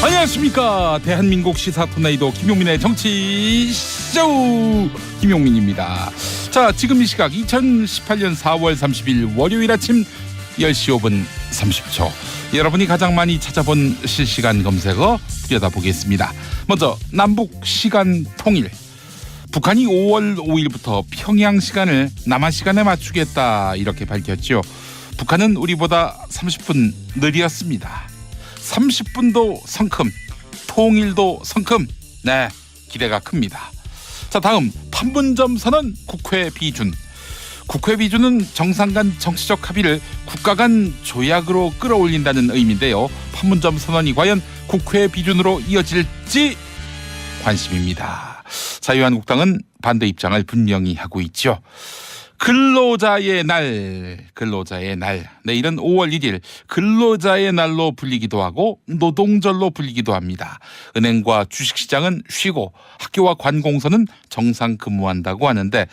안녕하십니까. 대한민국 시사 토네이도 김용민의 정치쇼 김용민입니다. 자, 지금 이 시각 2018년 4월 30일 월요일 아침 10시 5분 30초 여러분이 가장 많이 찾아본 실시간 검색어 들여다보겠습니다. 먼저 남북 시간 통일. 북한이 5월 5일부터 평양 시간을 남한 시간에 맞추겠다 이렇게 밝혔죠. 북한은 우리보다 30분 느렸습니다. 30분도 성큼, 통일도 성큼. 네, 기대가 큽니다. 자, 다음 판문점 선언 국회 비준. 국회 비준은 정상 간 정치적 합의를 국가 간 조약으로 끌어올린다는 의미인데요. 판문점 선언이 과연 국회 비준으로 이어질지 관심입니다. 자유한국당은 반대 입장을 분명히 하고 있죠. 근로자의 날. 내일은 5월 1일 근로자의 날로 불리기도 하고 노동절로 불리기도 합니다. 은행과 주식시장은 쉬고 학교와 관공서는 정상 근무한다고 하는데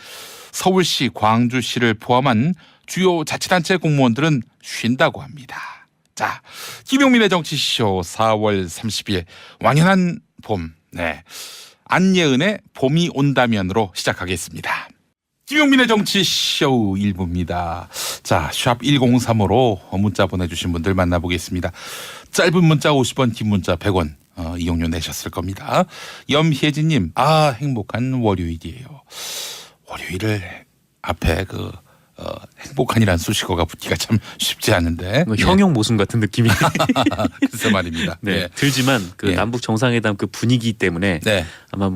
서울시, 광주시를 포함한 주요 자치단체 공무원들은 쉰다고 합니다. 자, 김용민의 정치쇼 4월 30일 완연한 봄. 네, 안예은의 봄이 온다면으로 시작하겠습니다. 김용민의 정치쇼 1부입니다. 자, 샵 1035로 문자 보내주신 분들 만나보겠습니다. 짧은 문자 50원, 긴 문자 100원 이용료 내셨을 겁니다. 염혜진님, 행복한 월요일이에요. 월요일을 앞에 행복한이란 수식어가 붙기가 참 쉽지 않은데 형용 모순 같은 느낌이 글쎄 말입니다. 네, 네. 들지만 남북 정상회담 그 분위기 때문에 아마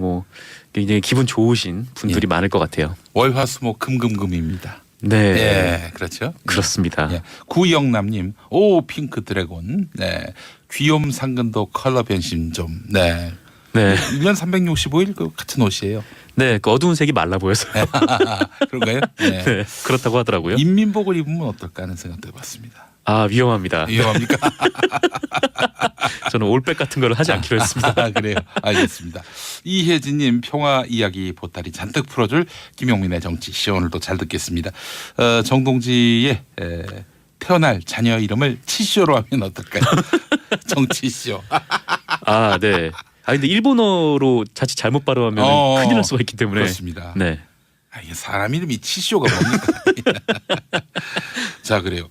굉장히 기분 좋으신 분들이 많을 것 같아요. 월화수목 금금금입니다. 네, 그렇죠. 그렇습니다. 구영남님, 오 핑크 드래곤. 네, 귀염 상근도 컬러 변신 좀. 네. 1년 365일 같은 옷이에요. 네, 그 어두운 색이 말라 보여서. 그런가요? 네. 네, 그렇다고 하더라고요. 인민복을 입으면 어떨까 하는 생각도 해봤습니다. 위험합니다. 위험합니까? 저는 올백 같은 걸 하지 않기로 했습니다. 그래요. 알겠습니다. 이혜진님, 평화 이야기 보따리 잔뜩 풀어줄 김용민의 정치쇼 오늘도 잘 듣겠습니다. 정동지의 태어날 자녀 이름을 치쇼로 하면 어떨까요? 정치쇼. 네. 근데 일본어로 자칫 잘못 발음하면 큰일 날 수가 있기 때문에. 그렇습니다. 네. 이게 사람 이름이 치쇼가 뭡니까? 자, 그래요.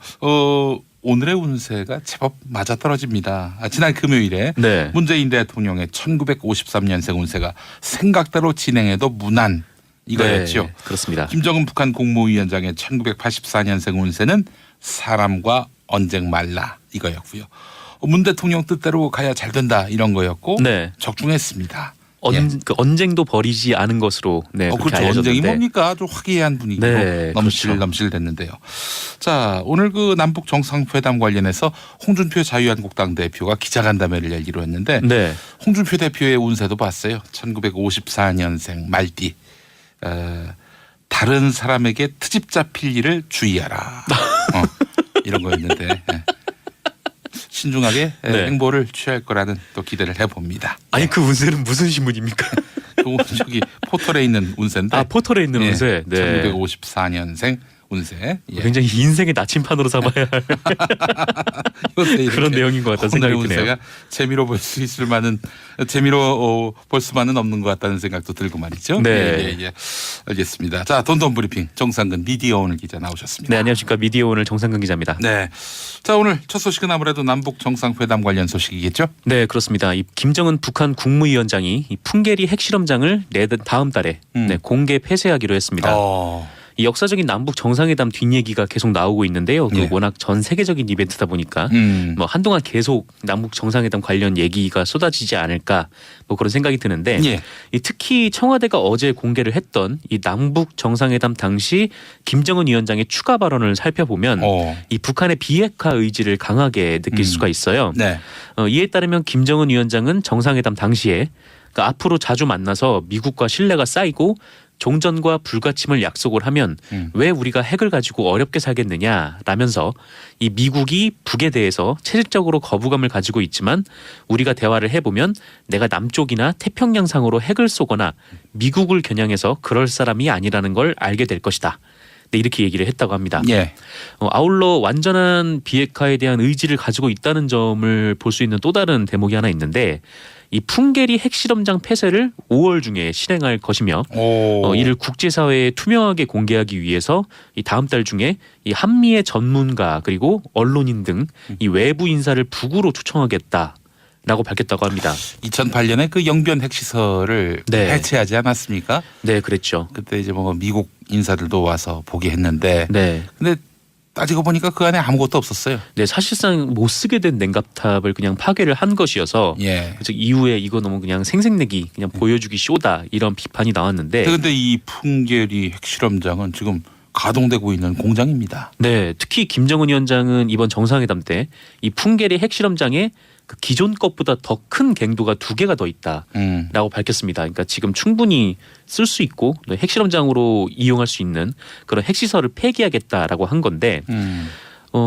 오늘의 운세가 제법 맞아떨어집니다. 지난 금요일에 문재인 대통령의 1953년생 운세가 생각대로 진행해도 무난 이거였죠. 네, 그렇습니다. 김정은 북한 국무위원장의 1984년생 운세는 사람과 언쟁 말라 이거였고요. 문 대통령 뜻대로 가야 잘 된다 이런 거였고 적중했습니다. 그 언쟁도 버리지 않은 것으로 그렇죠. 언쟁이 뭡니까? 아주 화기애애한 분위기로 넘실 됐는데요. 자, 오늘 그 남북 정상회담 관련해서 홍준표 자유한국당 대표가 기자간담회를 열기로 했는데 홍준표 대표의 운세도 봤어요. 1954년생 말띠. 다른 사람에게 트집 잡힐 일을 주의하라. 이런 거였는데 신중하게 행보를 취할 거라는 또 기대를 해봅니다. 그 운세는 무슨 신문입니까? 저기 포털에 있는 운세인데. 포털에 있는 운세. 1954년생 운세. 굉장히 인생의 나침판으로 삼아야 할 그런 내용인 것 같다는 생각이 드네요. 운세가 재미로 볼 수만은 없는 것 같다는 생각도 들고 말이죠. 알겠습니다. 자, 돈돈 브리핑 정상근 미디어 오늘 기자 나오셨습니다. 네, 안녕하십니까. 미디어 오늘 정상근 기자입니다. 네. 자, 오늘 첫 소식은 아무래도 남북 정상회담 관련 소식이겠죠? 네, 그렇습니다. 이 김정은 북한 국무위원장이 이 풍계리 핵실험장을 다음 달에 공개 폐쇄하기로 했습니다. 이 역사적인 남북 정상회담 뒷얘기가 계속 나오고 있는데요. 워낙 전 세계적인 이벤트다 보니까 한동안 계속 남북 정상회담 관련 얘기가 쏟아지지 않을까 그런 생각이 드는데 특히 청와대가 어제 공개를 했던 이 남북 정상회담 당시 김정은 위원장의 추가 발언을 살펴보면 이 북한의 비핵화 의지를 강하게 느낄 수가 있어요. 이에 따르면 김정은 위원장은 정상회담 당시에 앞으로 자주 만나서 미국과 신뢰가 쌓이고 종전과 불가침을 약속을 하면 왜 우리가 핵을 가지고 어렵게 살겠느냐라면서 이 미국이 북에 대해서 체질적으로 거부감을 가지고 있지만 우리가 대화를 해보면 내가 남쪽이나 태평양상으로 핵을 쏘거나 미국을 겨냥해서 그럴 사람이 아니라는 걸 알게 될 것이다. 네, 이렇게 얘기를 했다고 합니다. 예. 아울러 완전한 비핵화에 대한 의지를 가지고 있다는 점을 볼 수 있는 또 다른 대목이 하나 있는데 이 풍계리 핵실험장 폐쇄를 5월 중에 실행할 것이며 이를 국제사회에 투명하게 공개하기 위해서 이 다음 달 중에 이 한미의 전문가 그리고 언론인 등 이 외부 인사를 북으로 초청하겠다라고 밝혔다고 합니다. 2008년에 그 영변 핵시설을 네. 해체하지 않았습니까? 네, 그랬죠. 그때 이제 뭐 미국 인사들도 와서 보게 했는데, 네. 근데 따지고 보니까 그 안에 아무것도 없었어요. 네, 사실상 못 쓰게 된 냉각탑을 그냥 파괴를 한 것이어서 예. 즉 이후에 이거 너무 그냥 생색내기 그냥 보여주기 쇼다 이런 비판이 나왔는데 그런데 이 풍계리 핵실험장은 지금 가동되고 있는 공장입니다. 네, 특히 김정은 위원장은 이번 정상회담 때 이 풍계리 핵실험장에 그 기존 것보다 더 큰 갱도가 2개가 더 있다라고 밝혔습니다. 그러니까 지금 충분히 쓸 수 있고 또 핵실험장으로 이용할 수 있는 그런 핵시설을 폐기하겠다라고 한 건데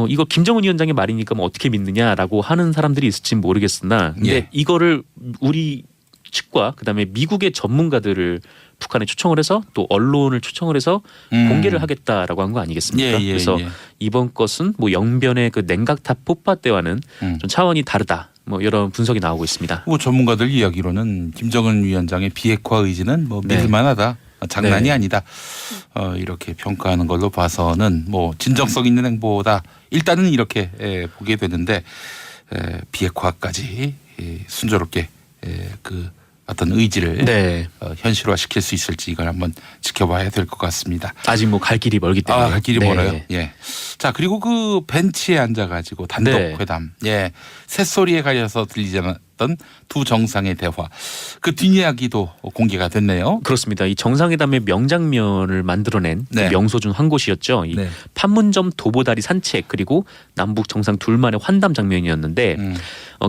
이거 김정은 위원장의 말이니까 뭐 어떻게 믿느냐라고 하는 사람들이 있을지 모르겠으나 근데 예. 이거를 우리 측과 그다음에 미국의 전문가들을 북한에 초청을 해서 또 언론을 초청을 해서 공개를 하겠다라고 한 거 아니겠습니까? 예, 예, 그래서 예. 이번 것은 뭐 영변의 그 냉각탑 폭파 때와는 좀 차원이 다르다. 뭐 이런 분석이 나오고 있습니다. 뭐 전문가들 이야기로는 김정은 위원장의 비핵화 의지는 뭐 네. 믿을만하다. 장난이 네. 아니다. 이렇게 평가하는 걸로 봐서는 뭐 진정성 있는 행보다 일단은 이렇게 보게 되는데 비핵화까지 순조롭게 그 어떤 의지를 네. 현실화시킬 수 있을지 이걸 한번 지켜봐야 될 것 같습니다. 아직 뭐 갈 길이 멀기 때문에. 갈 길이 네. 멀어요. 예. 자, 그리고 그 벤치에 앉아가지고 단독 네. 회담. 예. 새소리에 가려서 들리지 않았던 두 정상의 대화. 그 뒷이야기도 공개가 됐네요. 그렇습니다. 이 정상회담의 명장면을 만들어낸 네. 명소 중 한 곳이었죠. 이 네. 판문점 도보다리 산책 그리고 남북 정상 둘만의 환담 장면이었는데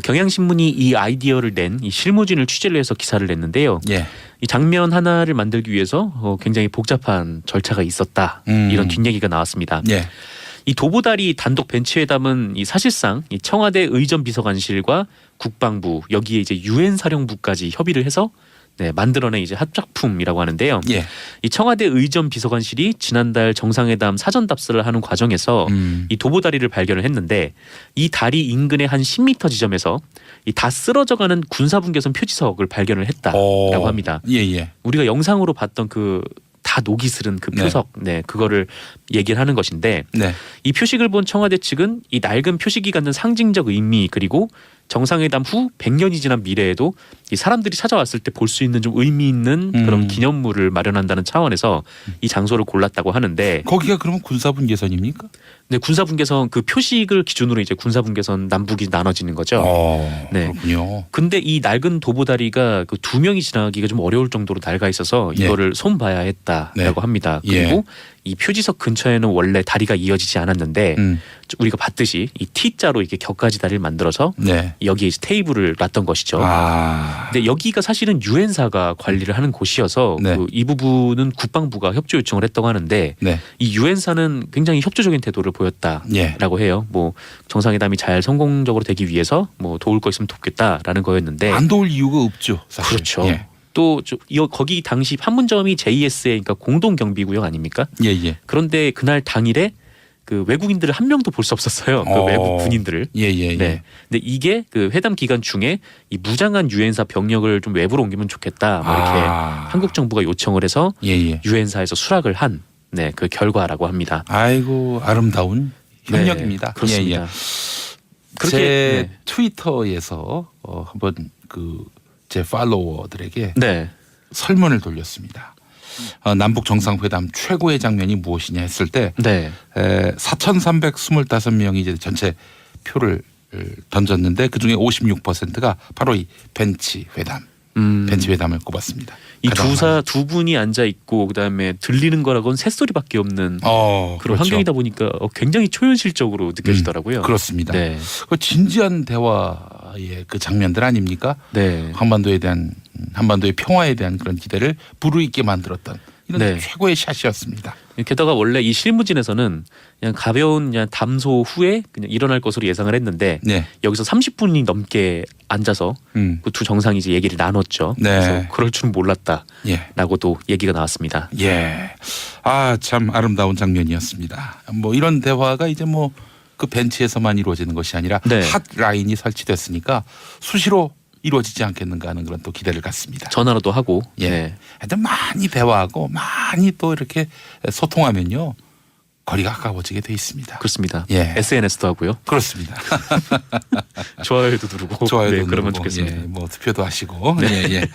경향신문이 이 아이디어를 낸 이 실무진을 취재를 해서 기사를 냈는데요. 예. 이 장면 하나를 만들기 위해서 굉장히 복잡한 절차가 있었다. 이런 뒷얘기가 나왔습니다. 예. 이 도보다리 단독 벤치회담은 이 사실상 이 청와대 의전 비서관실과 국방부 여기에 이제 유엔 사령부까지 협의를 해서 만들어낸 이제 합작품이라고 하는데요. 예. 이 청와대 의전 비서관실이 지난달 정상회담 사전 답사를 하는 과정에서 이 도보다리를 발견을 했는데 이 다리 인근의 한 10m 지점에서 이 다 쓰러져가는 군사분계선 표지석을 발견을 했다라고 합니다. 예, 예. 우리가 영상으로 봤던 그 다 녹이 슬은 그 표석, 그거를 얘기를 하는 것인데 네. 이 표식을 본 청와대 측은 이 낡은 표식이 갖는 상징적 의미 그리고 정상회담 후 100년이 지난 미래에도 이 사람들이 찾아왔을 때 볼 수 있는 좀 의미 있는 그런 기념물을 마련한다는 차원에서 이 장소를 골랐다고 하는데 거기가 그러면 군사분계선입니까? 네, 군사분계선 그 표식을 기준으로 이제 군사분계선 남북이 나눠지는 거죠. 네. 그렇군요. 근데 이 낡은 도보다리가 그 2명이 지나가기가 좀 어려울 정도로 낡아 있어서 이거를 손 봐야 했다라고 합니다. 그리고 이 표지석 근처에는 원래 다리가 이어지지 않았는데 우리가 봤듯이 이 T자로 이렇게 격가지 다리를 만들어서 여기에 이제 테이블을 놨던 것이죠. 근데 여기가 사실은 유엔사가 관리를 하는 곳이어서 그 이 부분은 국방부가 협조 요청을 했다고 하는데 이 유엔사는 굉장히 협조적인 태도를 보였다라고 해요. 뭐 정상회담이 잘 성공적으로 되기 위해서 뭐 도울 거 있으면 돕겠다라는 거였는데 안 도울 이유가 없죠. 사실. 그렇죠. 또 거기 당시 판문점이 JS의 그러니까 공동 경비구역 아닙니까? 예. 그런데 그날 당일에 그 외국인들을 한 명도 볼 수 없었어요. 그 외국 군인들을. 예. 근데 이게 그 회담 기간 중에 이 무장한 유엔사 병력을 좀 외부로 옮기면 좋겠다. 뭐 이렇게 한국 정부가 요청을 해서 유엔사에서 수락을 한 그 결과라고 합니다. 아이고 아름다운 협력입니다. 그렇습니다. 제 트위터에서 한번 그 제 팔로워들에게 설문을 돌렸습니다. 남북 정상회담 최고의 장면이 무엇이냐 했을 때 4,325명이 이제 전체 표를 던졌는데 그중에 56%가 바로 이 벤치 회담. 벤치 회담을 꼽았습니다. 이 두 분이 앉아 있고 그다음에 들리는 거라고는 새소리밖에 없는 그런 환경이다 보니까 굉장히 초현실적으로 느껴지더라고요. 그렇습니다. 그 진지한 대화의 그 장면들 아닙니까? 한반도의 평화에 대한 그런 기대를 불이익게 만들었던 이런 네. 최고의 샷이었습니다. 게다가 원래 이 실무진에서는 그냥 가벼운 그냥 담소 후에 그냥 일어날 것으로 예상을 했는데 네. 여기서 30분이 넘게 앉아서 그 두 정상이 이제 얘기를 나눴죠. 네. 그래서 그럴 줄은 몰랐다라고 예. 또 얘기가 나왔습니다. 예. 아, 참 아름다운 장면이었습니다. 뭐 이런 대화가 이제 뭐 그 벤치에서만 이루어지는 것이 아니라 네. 핫 라인이 설치됐으니까 수시로 이루어지지 않겠는가 하는 그런 또 기대를 갖습니다. 전화로도 하고. 예. 네. 하여튼 많이 대화하고 많이 또 이렇게 소통하면요. 거리가 가까워지게 돼 있습니다. 그렇습니다. 예. SNS도 하고요. 그렇습니다. 좋아요도 누르고. 좋아요도 네, 그러면 누르고, 좋겠습니다. 예, 뭐 투표도 하시고. 네. 예, 예.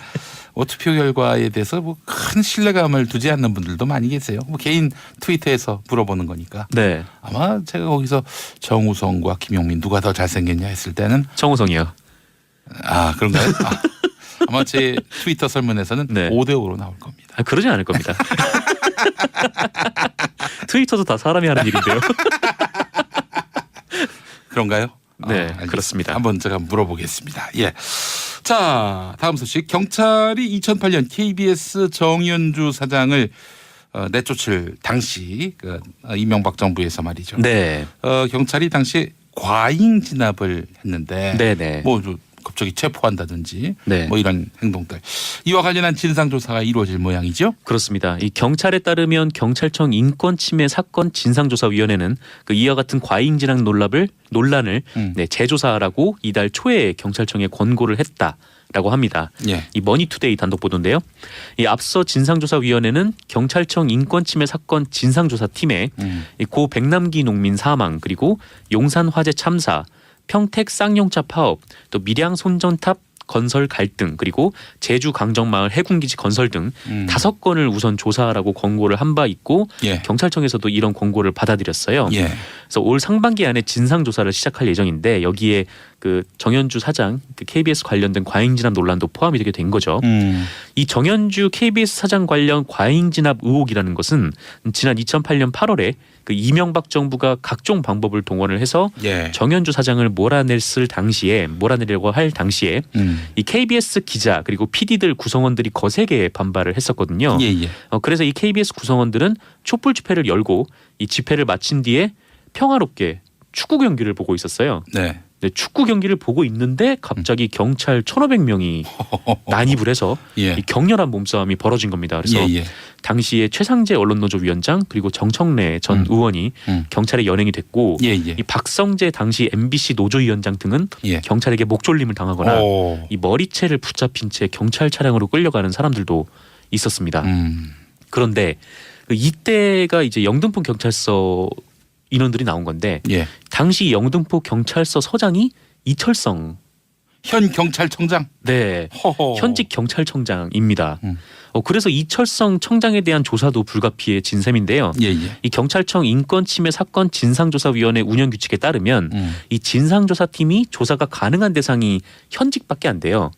투표 결과에 대해서 뭐 큰 신뢰감을 두지 않는 분들도 많이 계세요. 뭐 개인 트위터에서 물어보는 거니까. 네. 아마 제가 거기서 정우성과 김용민 누가 더 잘생겼냐 했을 때는 정우성이요. 아 그런가요? 아마 제 트위터 설문에서는 네. 5대5로 나올 겁니다. 아, 그러진 않을 겁니다. 트위터도 다 사람이 하는 일인데요. 그런가요? 네, 알겠습니다. 그렇습니다. 한번 제가 물어보겠습니다. 예. 자, 다음 소식. 경찰이 2008년 KBS 정연주 사장을 내쫓을 당시 이명박 정부에서 말이죠. 네. 경찰이 당시 과잉 진압을 했는데 네네. 뭐 갑자기 체포한다든지 네. 뭐 이런 행동들 이와 관련한 진상 조사가 이루어질 모양이죠. 그렇습니다. 이 경찰에 따르면 경찰청 인권침해 사건 진상조사위원회는 그 이와 같은 과잉진압 논란을 네, 재조사하라고 이달 초에 경찰청에 권고를 했다라고 합니다. 예. 이 머니투데이 단독 보도인데요. 이 앞서 진상조사위원회는 경찰청 인권침해 사건 진상조사팀에 이 고 백남기 농민 사망 그리고 용산 화재 참사 평택 쌍용차 파업, 또 밀양 손전탑 건설 갈등 그리고 제주 강정마을 해군기지 건설 등 5건을 우선 조사하라고 권고를 한 바 있고 예. 경찰청에서도 이런 권고를 받아들였어요. 예. 그래서 올 상반기 안에 진상 조사를 시작할 예정인데 여기에 그 정연주 사장 그 KBS 관련된 과잉진압 논란도 포함이 되게 된 거죠. 이 정연주 KBS 사장 관련 과잉진압 의혹이라는 것은 지난 2008년 8월에 그 이명박 정부가 각종 방법을 동원을 해서 예. 정연주 사장을 몰아내려고 할 당시에 이 KBS 기자 그리고 PD들 구성원들이 거세게 반발을 했었거든요. 예, 예. 그래서 이 KBS 구성원들은 촛불 집회를 열고 이 집회를 마친 뒤에 평화롭게 축구 경기를 보고 있었어요. 네. 네, 축구 경기를 보고 있는데 갑자기 경찰 1,500명이 난입을 해서 예. 이 격렬한 몸싸움이 벌어진 겁니다. 그래서 예, 예. 당시에 최상재 언론노조 위원장 그리고 정청래 전 의원이 경찰에 연행이 됐고 예, 예. 이 박성재 당시 MBC 노조위원장 등은 예. 경찰에게 목졸림을 당하거나 오. 이 머리채를 붙잡힌 채 경찰 차량으로 끌려가는 사람들도 있었습니다. 그런데 그 이때가 이제 영등포 경찰서 인원들이 나온 건데 예. 당시 영등포 경찰서 서장이 이철성 현 경찰청장. 네 허허. 현직 경찰청장입니다. 그래서 이철성 청장에 대한 조사도 불가피해진 셈인데요. 예, 예. 이 경찰청 인권침해 사건 진상조사위원회 운영 규칙에 따르면 이 진상조사팀이 조사가 가능한 대상이 현직밖에 안 돼요.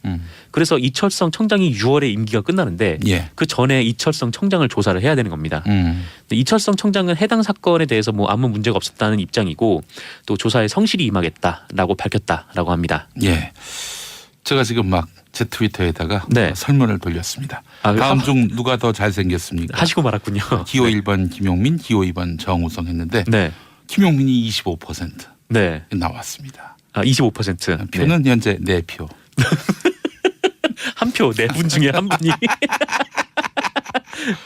그래서 이철성 청장이 6월에 임기가 끝나는데 예. 그 전에 이철성 청장을 조사를 해야 되는 겁니다. 근데 이철성 청장은 해당 사건에 대해서 뭐 아무 문제가 없었다는 입장이고 또 조사에 성실히 임하겠다라고 밝혔다라고 합니다. 예. 제가 지금 막 제 트위터에다가 네. 설문을 돌렸습니다. 아, 다음 중 누가 더 잘생겼습니까? 하시고 말았군요. 기호 1번 김용민, 기호 2번 정우성 했는데 네. 김용민이 25% 네. 나왔습니다. 아, 25%. 표는 현재 4표. 한 표, 네 분 중에 한 분이.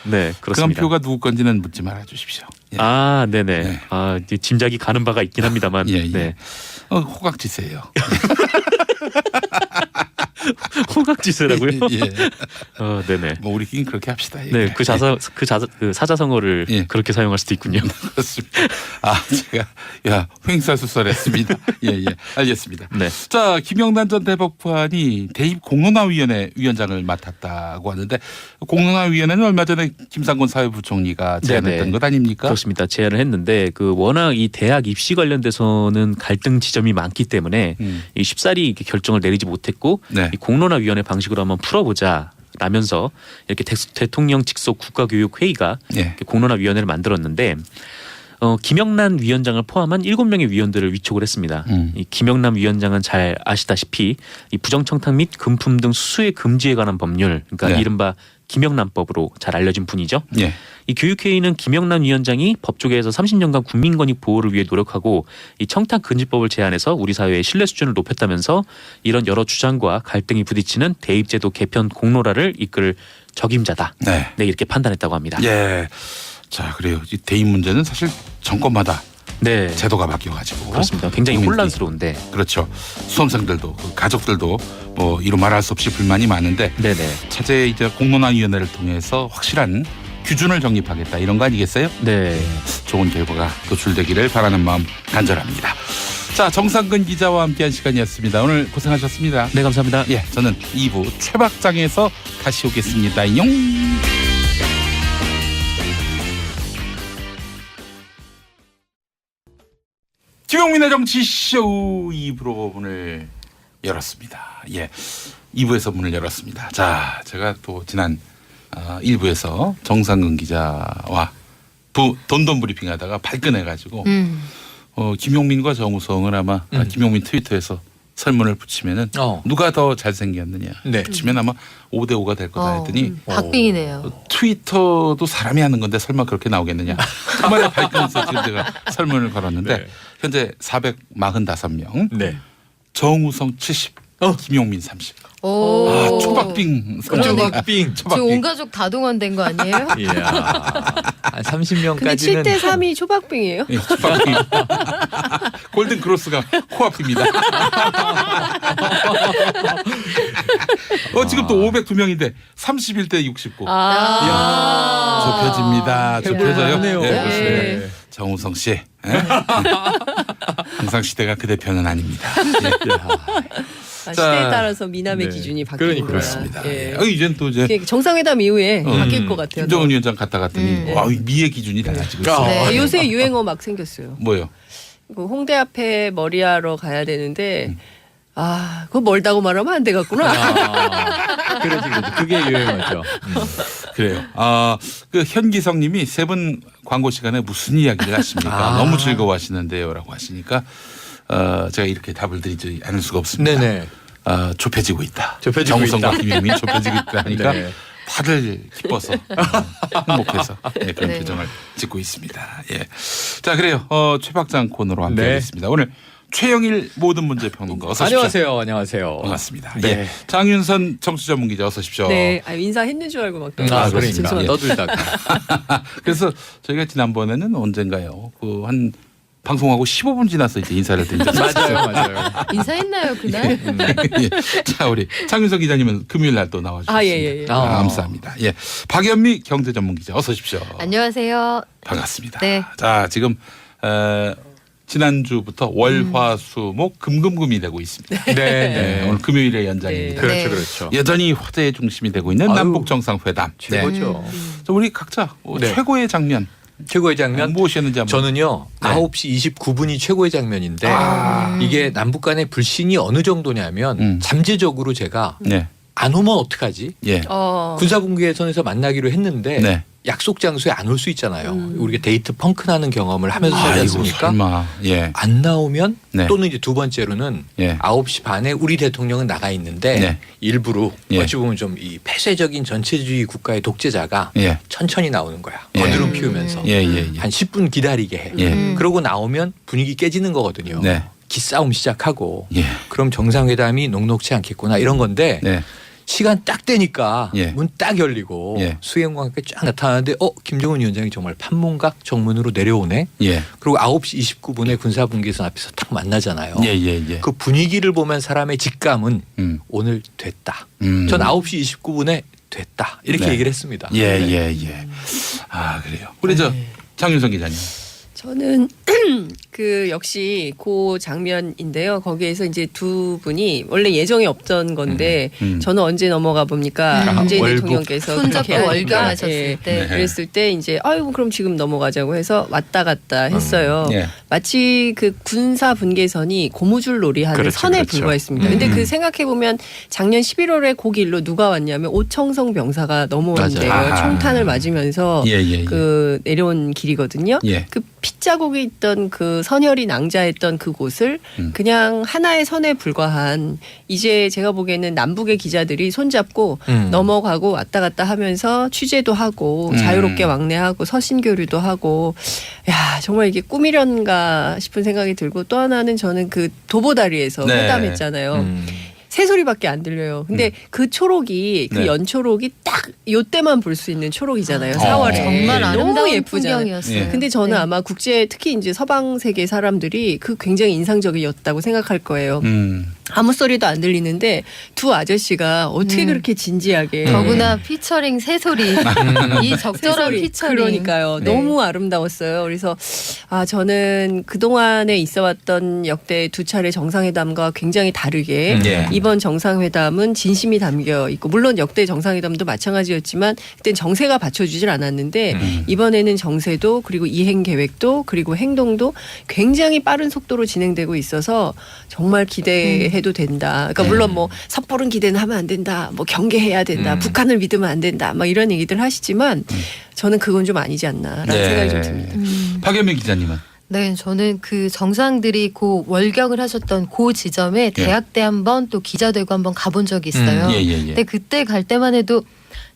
네, 그 한 그렇습니다. 표가 누구 건지는 묻지 말아 주십시오. 예. 아, 네네. 네. 아, 이제 짐작이 가는 바가 있긴 합니다만. 예, 예. 네. 호각지세요. 호각지세라고요? 예. 네네. 뭐 우리끼리 그렇게 합시다. 네, 그 사자성어를 예. 그렇게 사용할 수도 있군요. 그렇습니다. 아, 제가 횡설수설했습니다. 예, 예, 알겠습니다. 네. 자, 김영란 전 대법관이 대입 공론화위원회 위원장을 맡았다고 하는데 공론화위원회는 얼마 전에 김상곤 사회부총리가 제안했던 네네. 것 아닙니까? 그렇습니다. 제안을 했는데 그 워낙 이 대학 입시 관련돼서는 갈등 지점이 많기 때문에 이 쉽사리 이렇게 결정을 내리지 못했고 네. 이 공론화위원회 방식으로 한번 풀어보자. 라면서 이렇게 대통령 직속 국가교육회의가 예. 공론화위원회를 만들었는데 김영란 위원장을 포함한 7명의 위원들을 위촉을 했습니다. 이 김영란 위원장은 잘 아시다시피 이 부정청탁 및 금품 등 수수의 금지에 관한 법률, 그러니까 네. 이른바 김영란법으로 잘 알려진 분이죠. 예. 이 교육회의는 김영란 위원장이 법조계에서 30년간 국민권익 보호를 위해 노력하고 이 청탁 금지법을 제안해서 우리 사회의 신뢰 수준을 높였다면서 이런 여러 주장과 갈등이 부딪히는 대입제도 개편 공로라를 이끌 적임자다. 네. 네, 이렇게 판단했다고 합니다. 예. 자, 그래요. 이 대입 문제는 사실 정권마다 네, 제도가 바뀌어가지고 그렇습니다. 굉장히 국민들이- 혼란스러운데. 그렇죠. 수험생들도 그 가족들도 뭐 이루 말할 수 없이 불만이 많은데 네네. 차제 이제 공론화위원회를 통해서 확실한 규준을 정립하겠다 이런 거 아니겠어요? 네. 좋은 결과가 도출되기를 바라는 마음 간절합니다. 자, 정상근 기자와 함께한 시간이었습니다. 오늘 고생하셨습니다. 네, 감사합니다. 예, 저는 2부 최박장에서 다시 오겠습니다. 용. 김용민의 정치쇼 2부로 문을 열었습니다. 예, 2부에서 문을 열었습니다. 자, 제가 또 지난 1부에서 정상근 기자와 돈돈 브리핑하다가 발끈해가지고 김용민과 정우성을 아마 김용민 트위터에서 설문을 붙이면은 누가 더 잘생겼느냐 네. 붙이면 아마 5대5가 될 거다 했더니 박빙이네요. 트위터도 사람이 하는 건데 설마 그렇게 나오겠느냐. 정말 발끈해서 지금 제가 설문을 걸었는데 네. 현재 445명, 네. 정우성 70, 김용민 30. 오. 아, 초박빙. 그러네. 초박빙. 지금 온 가족 다 동원된 거 아니에요? 이야. 한 근데 30명까지는 7대 3이 초박빙이에요? 예, 초박빙. 골든 크로스가 코앞입니다. 지금 또 502명인데 31대 69. 좁혀집니다. 좁혀져요. 해볼만하네요. 예, 그렇습니다. 네. 정우성 씨. 예? 항상 시대가 그대 편은 아닙니다. 예. 시대에 따라서 미남의 네. 기준이 바뀌는 거예요. 그렇습니다. 예. 이제는 또 이제 정상회담 이후에 바뀔 것 같아요. 김정은 위원장 갔다 갔더니 와, 미의 기준이 달라지고 있어요. 네, 요새 유행어 막 생겼어요. 뭐요? 그 홍대 앞에 머리하러 가야 되는데 그거 멀다고 말하면 안 되겠구나. 그러지. 그게 유행어죠. 그래요. 그 현기성님이 세 분 광고 시간에 무슨 이야기를 하십니까? 너무 즐거워하시는데요라고 하시니까 제가 이렇게 답을 드리지 않을 수가 없습니다. 네네. 좁혀지고 있다. 좁혀지고 정우성과 있다. 김용민 좁혀지고 있다 하니까 네. 다들 기뻐서 행복해서 그런 네. 표정을 짓고 있습니다. 예. 자, 그래요. 최박장 코너로 함께하겠습니다. 네. 오늘 최영일 모든 문제 평론가 어서 오십시오. 안녕하세요. 안녕하세요. 반갑습니다. 네. 예. 장윤선 정치 전문 기자 어서 오십시오. 네, 인사했는 줄 알고 막 그러니까 죄송합니다. 예. 떠들다가. 그래서 저희가 지난번에는 언젠가요? 한 방송하고 15분 지나서 이제 인사를 드린 적이 있어요. 맞아요. 인사했나요 그날? 예. 자, 우리 장윤석 기자님은 금요일 날 또 나와주셨습니다. 예. 감사합니다. 예, 박연미 경제 전문 기자 어서 오십시오. 안녕하세요. 반갑습니다. 네. 자, 지금 지난주부터 월화수목 금금금이 되고 있습니다. 네. 오늘 금요일에 연장입니다. 네. 그렇죠. 그렇죠. 여전히 화제의 중심이 되고 있는 아유, 남북 정상회담. 최고죠. 자, 우리 각자 네. 최고의 장면 최고의 장면. 무엇이었는지 한번. 저는요. 네. 9시 29분이 최고의 장면인데 이게 남북 간의 불신이 어느 정도냐면 잠재적으로 제가 네. 안 오면 어떡하지? 예. 군사분계선에서 만나기로 했는데 네. 약속 장소에 안 올 수 있잖아요. 우리가 데이트 펑크 나는 경험을 하면서 살지 아이고, 않습니까? 설마. 예. 안 나오면 네. 또는 이제 두 번째로는 예. 9시 반에 우리 대통령은 나가 있는데 네. 일부러 예. 어찌 보면 좀 이 폐쇄적인 전체주의 국가의 독재자가 예. 천천히 나오는 거야. 예. 거드름 피우면서 예, 예, 예. 한 10분 기다리게 해. 예. 그러고 나오면 분위기 깨지는 거거든요. 네. 기싸움 시작하고 예. 그럼 정상회담이 녹록치 않겠구나 이런 건데 네. 시간 딱 되니까 예. 문 딱 열리고 예. 수행과 함께 쫙 나타나는데 김정은 위원장이 정말 판문각 정문으로 내려오네. 예. 그리고 9시 29분에 군사분계선 앞에서 딱 만나잖아요. 예, 예, 예. 그 분위기를 보면 사람의 직감은 음. 오늘 됐다. 음. 전 9시 29분에 됐다. 이렇게 네. 얘기를 했습니다. 예, 네. 예, 예. 그래요. 우리 저 장윤성 기자님. 저는 그 역시 그 장면인데요. 거기에서 이제 두 분이 원래 예정이 없던 건데 저는 언제 넘어가 봅니까? 문재인 월북. 대통령께서 손잡고 그렇게 월경하셨을 예. 때. 네. 그랬을 때 이제 그럼 지금 넘어가자고 해서 왔다 갔다 했어요. 예. 마치 그 군사 분계선이 고무줄 놀이하는 그렇죠, 선에 그렇죠. 불과했습니다. 근데 그 생각해 보면 작년 11월에 그 길로 누가 왔냐면 오청성 병사가 넘어오는데요. 맞아요. 아하. 총탄을 맞으면서 예, 예, 예. 그 내려온 길이거든요. 예. 그 피 핏자국이 있던 그 선혈이 낭자했던 그곳을 그냥 하나의 선에 불과한 이제 제가 보기에는 남북의 기자들이 손잡고 넘어가고 왔다 갔다 하면서 취재도 하고 자유롭게 왕래하고 서신교류도 하고 야 정말 이게 꿈이련가 싶은 생각이 들고 또 하나는 저는 그 도보다리에서 네. 회담했잖아요. 새소리밖에 안 들려요. 근데 그 초록이 그 네. 연초록이 딱 요때만 볼 수 있는 초록이잖아요. 4월에. 정말 너무 아름다운 예쁘잖아요. 풍경이었어요. 예. 근데 저는 네. 아마 국제 특히 이제 서방 세계 사람들이 그 굉장히 인상적이었다고 생각할 거예요. 아무 소리도 안 들리는데 두 아저씨가 어떻게 그렇게 진지하게 더구나 피처링 새소리 이 적절한 새소리. 피처링 그러니까요. 네. 너무 아름다웠어요. 그래서 저는 그동안에 있어왔던 역대 두 차례 정상회담과 굉장히 다르게 예. 이번 정상회담은 진심이 담겨 있고 물론 역대 정상회담도 마찬가지였지만 그땐 정세가 받쳐주질 않았는데 이번에는 정세도 그리고 이행 계획도 그리고 행동도 굉장히 빠른 속도로 진행되고 있어서 정말 기대해도 된다. 그러니까 물론 뭐 섣부른 기대는 하면 안 된다. 뭐 경계해야 된다. 북한을 믿으면 안 된다. 막 이런 얘기들 하시지만 저는 그건 좀 아니지 않나라는 네. 생각이 좀 듭니다. 박연미 기자님은 네, 저는 그 정상들이 고 월경을 하셨던 그 지점에 대학 때 한번 또 기자되고 한번 가본 적이 있어요. 예, 예, 예. 근데 그때 갈 때만 해도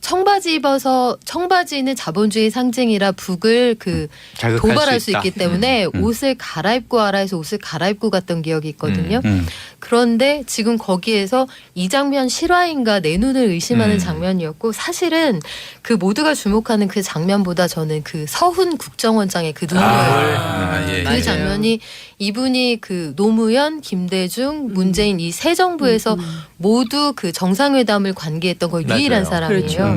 청바지 입어서 청바지는 자본주의 상징이라 북을 그 자극할 도발할 수 수 있다. 있기 때문에 옷을 갈아입고 와라 해서 옷을 갈아입고 갔던 기억이 있거든요. 음. 그런데 지금 거기에서 이 장면 실화인가 내 눈을 의심하는 장면이었고 사실은 그 모두가 주목하는 그 장면보다 저는 그 서훈 국정원장의 그 눈물 예, 그 예. 장면이 이분이 그 노무현, 김대중, 문재인 이 세 정부에서 모두 그 정상회담을 관계했던 거의 맞아요. 유일한 사람이에요. 그렇죠.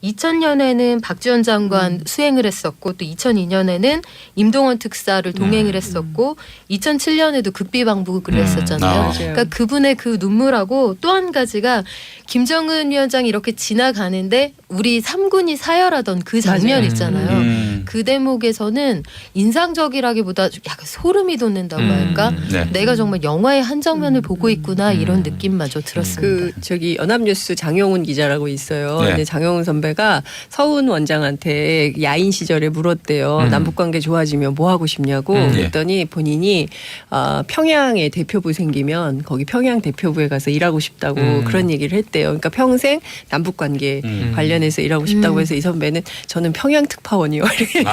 2000년에는 박지원 장관 수행을 했었고 또 2002년에는 임동원 특사를 동행을 했었고 2007년에도 극비방북을 했었잖아요. 아. 그러니까 그분의 그 눈물하고 또 한 가지가 김정은 위원장이 이렇게 지나가는데 우리 3군이 사열하던 그 장면 맞아요. 있잖아요. 그 대목에서는 인상적이라기보다 약간 소름이 돋는다고 할까? 네. 내가 정말 영화의 한 장면을 보고 있구나 이런 느낌마저 들었습니다. 그 저기 연합뉴스 장영훈 기자라고 있어요. 네. 근데 장영훈 선배가 서훈 원장한테 야인 시절에 물었대요. 남북 관계 좋아지면 뭐 하고 싶냐고. 그랬더니 본인이 평양에 대표부 생기면 거기 평양 대표부에 가서 일하고 싶다고 그런 얘기를 했대요. 그러니까 평생 남북 관계 관련해서 일하고 싶다고 해서 이 선배는 저는 평양 특파원이요 이렇게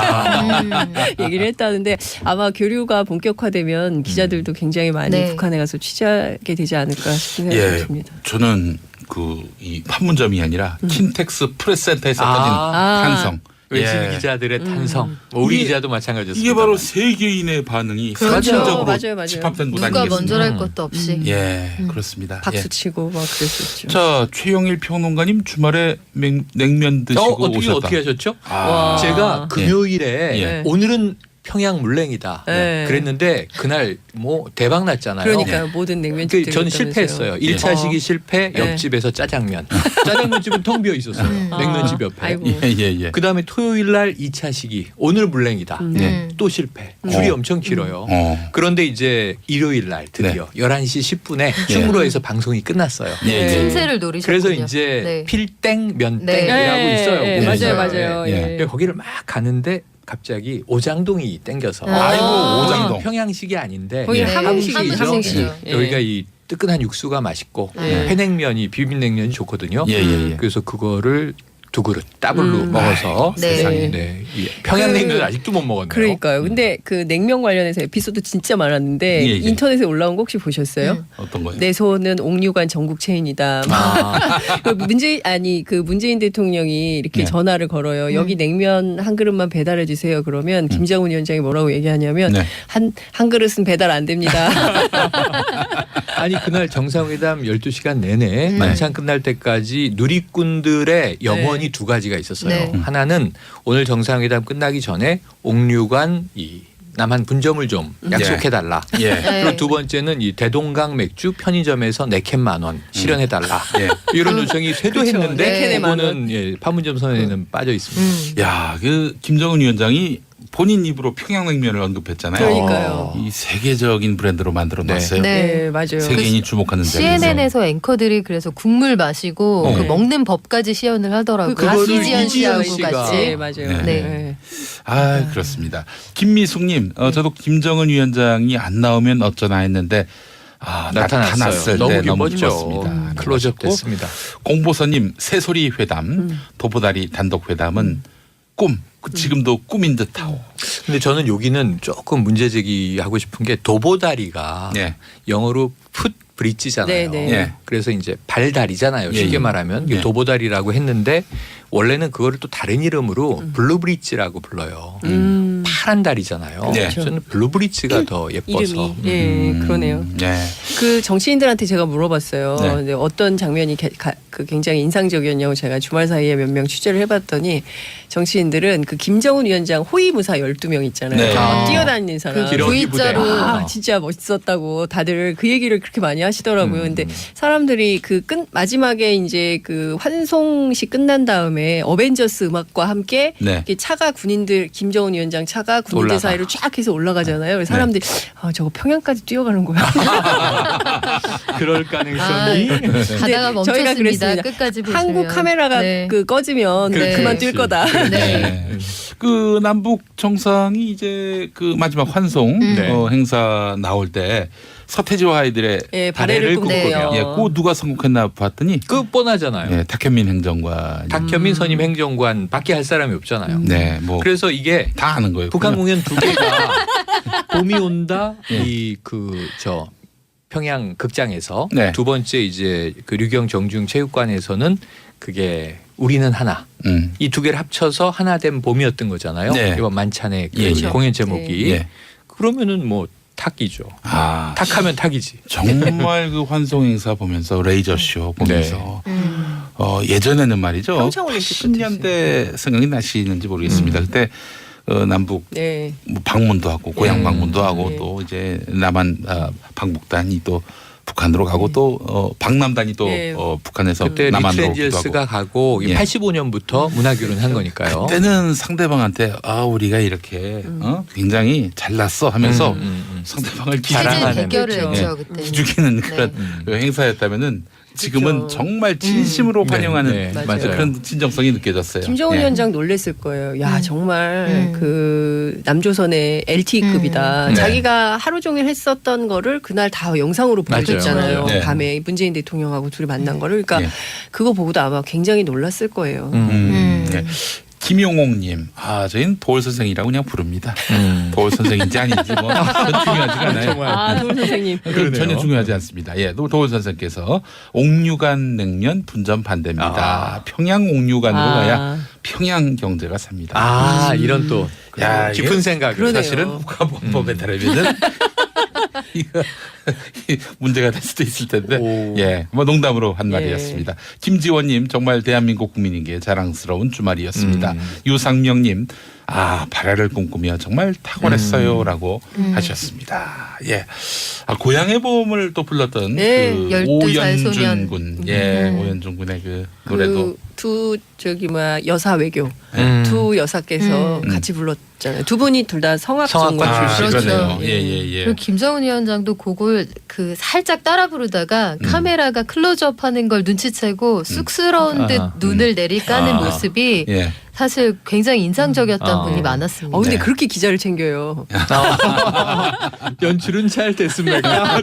얘기를 했다는데 아마 교류가 본격화되면 기자들도 굉장히 많이 네. 북한에 가서 취재하게 되지 않을까 싶은 생각이 예. 듭니다. 저는 그 이 판문점이 아니라 킨텍스 프레스센터에서 터진 아. 탄성. 외신 예. 기자들의 탄성. 뭐 우리 이게- 기자도 마찬가지였습니다. 이게 바로 세계인의 반응이 그렇죠. 사진적으로 맞아요. 집합된 곳 누가 아니겠습니까? 먼저 할 것도 없이 예, 그렇습니다. 박수 예. 치고 막 그랬었죠. 자, 최영일 평론가님 주말에 냉면 드시고 오셨다. 어떻게 하셨죠? 아. 제가 금요일에 예. 오늘은 평양 물냉이다. 네. 그랬는데 그날 뭐 대박 났잖아요. 그러니까요. 모든 냉면집들이 그 저는 실패했어요. 1차 시기 실패, 네. 옆집에서 짜장면. 짜장면집은 텅 비어 있었어요. 냉면집 옆에. 아이고. 예, 예, 예. 그다음에 토요일 날 2차 시기. 오늘 물냉이다. 예. 또 실패. 줄이 엄청 길어요. 그런데 이제 일요일 날 드디어 11시 10분에 충무로에서 방송이 끝났어요. 예, 예. 틈새를 노리셨군요. 그래서 이제 네. 필땡 면땡이라고 네. 있어요. 네, 보면서. 맞아요, 맞아요. 예. 예. 근데 거기를 막 가는데 갑자기 오장동이 땡겨서 아이고, 오장동. 평양식이 아닌데 거기 네. 함흥식이죠. 함흥식. 예. 여기가 이 뜨끈한 육수가 맛있고 회냉면이 비빔냉면이 좋거든요. 예, 예, 예. 그래서 그거를 두 그릇 더블로 먹어서 네. 세상에 이 평양냉면 아직도 못 먹었네요. 그러니까요. 근데 그 냉면 관련해서 에피소드 진짜 많았는데 예, 예. 인터넷에 올라온 거 혹시 보셨어요? 어떤 거요? 내 손은 옥류관 전국 체인이다. 그 문재인 대통령이 이렇게 네. 전화를 걸어요. 여기 냉면 한 그릇만 배달해 주세요. 그러면 김정은 위원장이 뭐라고 얘기하냐면 네. 한 그릇은 배달 안 됩니다. 아니 그날 정상회담 12시간 내내 만찬 끝날 때까지 누리꾼들의 염원이 두 가지가 있었어요. 네. 하나는 오늘 정상회담 끝나기 전에 옥류관 이 남한 분점을 좀 약속해달라. 예. 네. 그리고 두 번째는 이 대동강 맥주 편의점에서 4캔 10,000원 실현해달라. 이런 요청이 쇄도했는데 네 캔에 이거는 판문점 선언에는 빠져 있습니다. 야, 그 김정은 위원장이 본인 입으로 평양냉면을 언급했잖아요. 그러니까요. 이 세계적인 브랜드로 만들어 놨어요. 네, 맞아요. 세계인이 주목하는 데서. CNN에서 앵커들이 그래서 국물 마시고 그 먹는 법까지 시연을 하더라고요. 그거를 이지연 이지연 씨하고 씨가. 같이. 네, 맞아요. 네. 네. 아, 그렇습니다. 김미숙님, 저도 김정은 위원장이 안 나오면 어쩌나 했는데 나타났을 너무 때 너무 기뻤죠. 기뻤습니다. 클로즈업 기뻤고, 됐습니다. 공보선님, 새소리 회담, 도보다리 단독 회담은 꿈. 지금도 꿈인 듯하오. 근데 저는 여기는 조금 문제 제기하고 싶은 게 도보다리가 네. 영어로 풋 브릿지잖아요. 네, 네. 예. 그래서 이제 발다리잖아요. 쉽게 예. 말하면 예. 도보다리라고 했는데 원래는 그거를 또 다른 이름으로 블루브릿지라고 불러요. 파란 다리잖아요. 네. 저는 블루브릿지가 더 예뻐서. 이름이. 네, 그러네요. 네. 그 정치인들한테 제가 물어봤어요. 네. 근데 어떤 장면이 그 굉장히 인상적이었냐고 제가 주말 사이에 몇 명 취재를 해봤더니 정치인들은 그 김정은 위원장 호위무사 12명 있잖아요. 네. 아. 뛰어다니는 사람. 그 기러기 부대. V자로 아, 진짜 멋있었다고 다들 그 얘기를 그렇게 많이 하시더라고요. 근데 사람들이 그 마지막에 이제 그 환송식 끝난 다음에 어벤져스 음악과 함께 네. 이렇게 차가 군인들 김정은 위원장 차가 군인들 올라가. 사이로 쫙 해서 올라가잖아요. 그래서 사람들이 저거 평양까지 뛰어가는 거야. 그럴 가능성이. 가다가 저희가 멈췄습니다. 그랬습니다. 끝까지 보시면. 한국 카메라가 네. 그 꺼지면 네. 그만 뛸 거다. 네. 그 남북 정상이 이제 그 마지막 환송 네. 행사 나올 때 서태지와 아이들의 예, 발해를 발해를 꿈꾸며. 예, 그 누가 선곡했나 봤더니 그 뻔하잖아요. 예, 탁현민 행정관. 탁현민 선임 행정관 밖에 할 사람이 없잖아요. 네, 뭐 다 그래서 이게 아는 거예요. 북한 그러면. 공연 두 개가 봄이 온다 예. 이 평양 극장에서 네. 두 번째 이제 그 류경 정중 체육관에서는 그게 우리는 하나 이 두 개를 합쳐서 하나 된 봄이었던 거잖아요. 네. 이번 만찬의 그 예, 예. 공연 제목이 예. 그러면은 뭐 탁이죠. 아, 탁하면 탁이지. 정말 그 환송 행사 보면서 레이저 쇼 보면서 예전에는 말이죠. 평창올림픽 10년대 생각이 나시는지 모르겠습니다. 그때 남북 네. 뭐 방문도 하고 고향 방문도 하고 네. 또 이제 남한 방북단이 또 북한으로 가고 또 박남단이 또 네. 북한에서 그때 남한으로 오기도 리트렌젤스가 하고. 가고 예. 85년부터 문화교류한 거니까요. 그때는 상대방한테 우리가 이렇게 굉장히 잘났어 하면서 상대방을 체질 자랑하는. 대결을 그렇죠. 했죠 그때. 기죽이는 그런 그 행사였다면은 지금은 그렇죠. 정말 진심으로 네, 환영하는 네, 맞아요. 그런 진정성이 느껴졌어요. 김정은 예. 위원장 놀랬을 거예요. 야 정말 음. 그 남조선의 LTE급이다. 네. 자기가 하루 종일 했었던 거를 그날 다 영상으로 보여줬잖아요. 맞아요. 네. 밤에 문재인 대통령하고 둘이 만난 거를. 그러니까 예. 그거 보고도 아마 굉장히 놀랐을 거예요. 네. 김용옥님, 저희는 도월 선생이라고 그냥 부릅니다. 도월 선생인지 아닌지 뭐 그건 중요하지가 않아요. 정말. 도울 선생님. 그건 전혀 중요하지 않습니다. 예, 도월 선생께서 옥류관 냉면 분전 반대입니다. 평양 옥류관으로 가야 평양 경제가 삽니다. 이런 또 야, 깊은 이게 생각을. 그러네요. 사실은 국가보안법에 따르면은 이거 문제가 될 수도 있을 텐데, 오. 예, 뭐 농담으로 한 예. 말이었습니다. 김지원님 정말 대한민국 국민인 게 자랑스러운 주말이었습니다. 유상명님, 발해를 꿈꾸며 정말 탁월했어요라고 하셨습니다. 예, 고향의 봄을 또 불렀던 네, 그 12살 오연준 소년. 군, 오연준 군의 그 노래도. 두 여사 외교 두 여사께서 같이 불렀잖아요. 두 분이 둘 다 성악전 성악관 출신. 그렇죠. 그러네요. 예. 그리고 김정은 위원장도 그걸 그 살짝 따라 부르다가 카메라가 클로즈업하는 걸 눈치채고 쑥스러운 듯 눈을 내리까는 모습이 예. 사실 굉장히 인상적이었던 분이 많았습니다. 근데 네. 그렇게 기자를 챙겨요. 연출은 잘 됐습니다.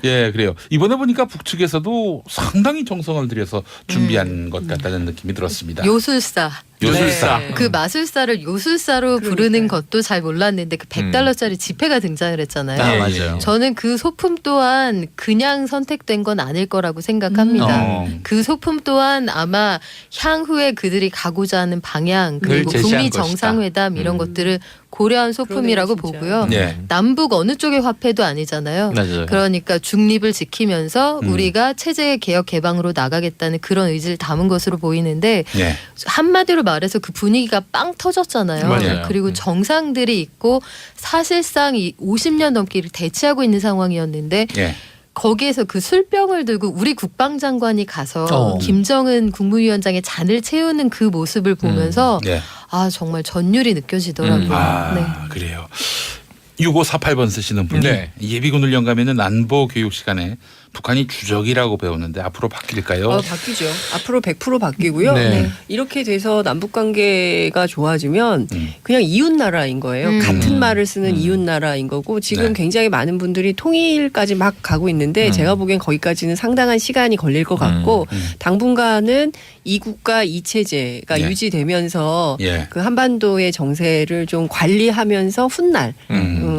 예, 그래요. 이번에 보니까 북측에서도 상당히 정성을 들여서 준비한 것 같다는 느낌이 들었습니다. 요술사. 요술사. 네. 그 마술사를 요술사로 부르는 것도 잘 몰랐는데 그 100달러짜리 지폐가 등장을 했잖아요. 맞아요. 저는 그 소품 또한 그냥 선택된 건 아닐 거라고 생각합니다. 그 소품 또한 아마 향후에 그들이 가고자 하는 방향 그리고 제시한 북미 것이다. 정상회담 이런 것들을 고려한 소품이라고 그러네요, 보고요. 네. 남북 어느 쪽의 화폐도 아니잖아요. 맞아요. 그러니까 중립을 지키면서 우리가 체제의 개혁 개방으로 나가겠다는 그런 의지를 담은 것으로 보이는데 예. 한마디로 말해서 그 분위기가 빵 터졌잖아요. 맞아요. 그리고 정상들이 있고 사실상 이 50년 넘게 대치하고 있는 상황이었는데 예. 거기에서 그 술병을 들고 우리 국방장관이 가서 김정은 국무위원장의 잔을 채우는 그 모습을 보면서 네. 아 정말 전율이 느껴지더라고요. 네. 그래요. 6548번 쓰시는 분이 네. 예비군 훈련 가면은 안보 교육 시간에 북한이 주적이라고 배우는데 앞으로 바뀔까요? 바뀌죠. 앞으로 100% 바뀌고요. 네. 네. 이렇게 돼서 남북 관계가 좋아지면 그냥 이웃 나라인 거예요. 같은 말을 쓰는 이웃 나라인 거고 지금 네. 굉장히 많은 분들이 통일까지 막 가고 있는데 제가 보기엔 거기까지는 상당한 시간이 걸릴 것 같고 당분간은 이 국가 이 체제가 예. 유지되면서 예. 그 한반도의 정세를 좀 관리하면서 훗날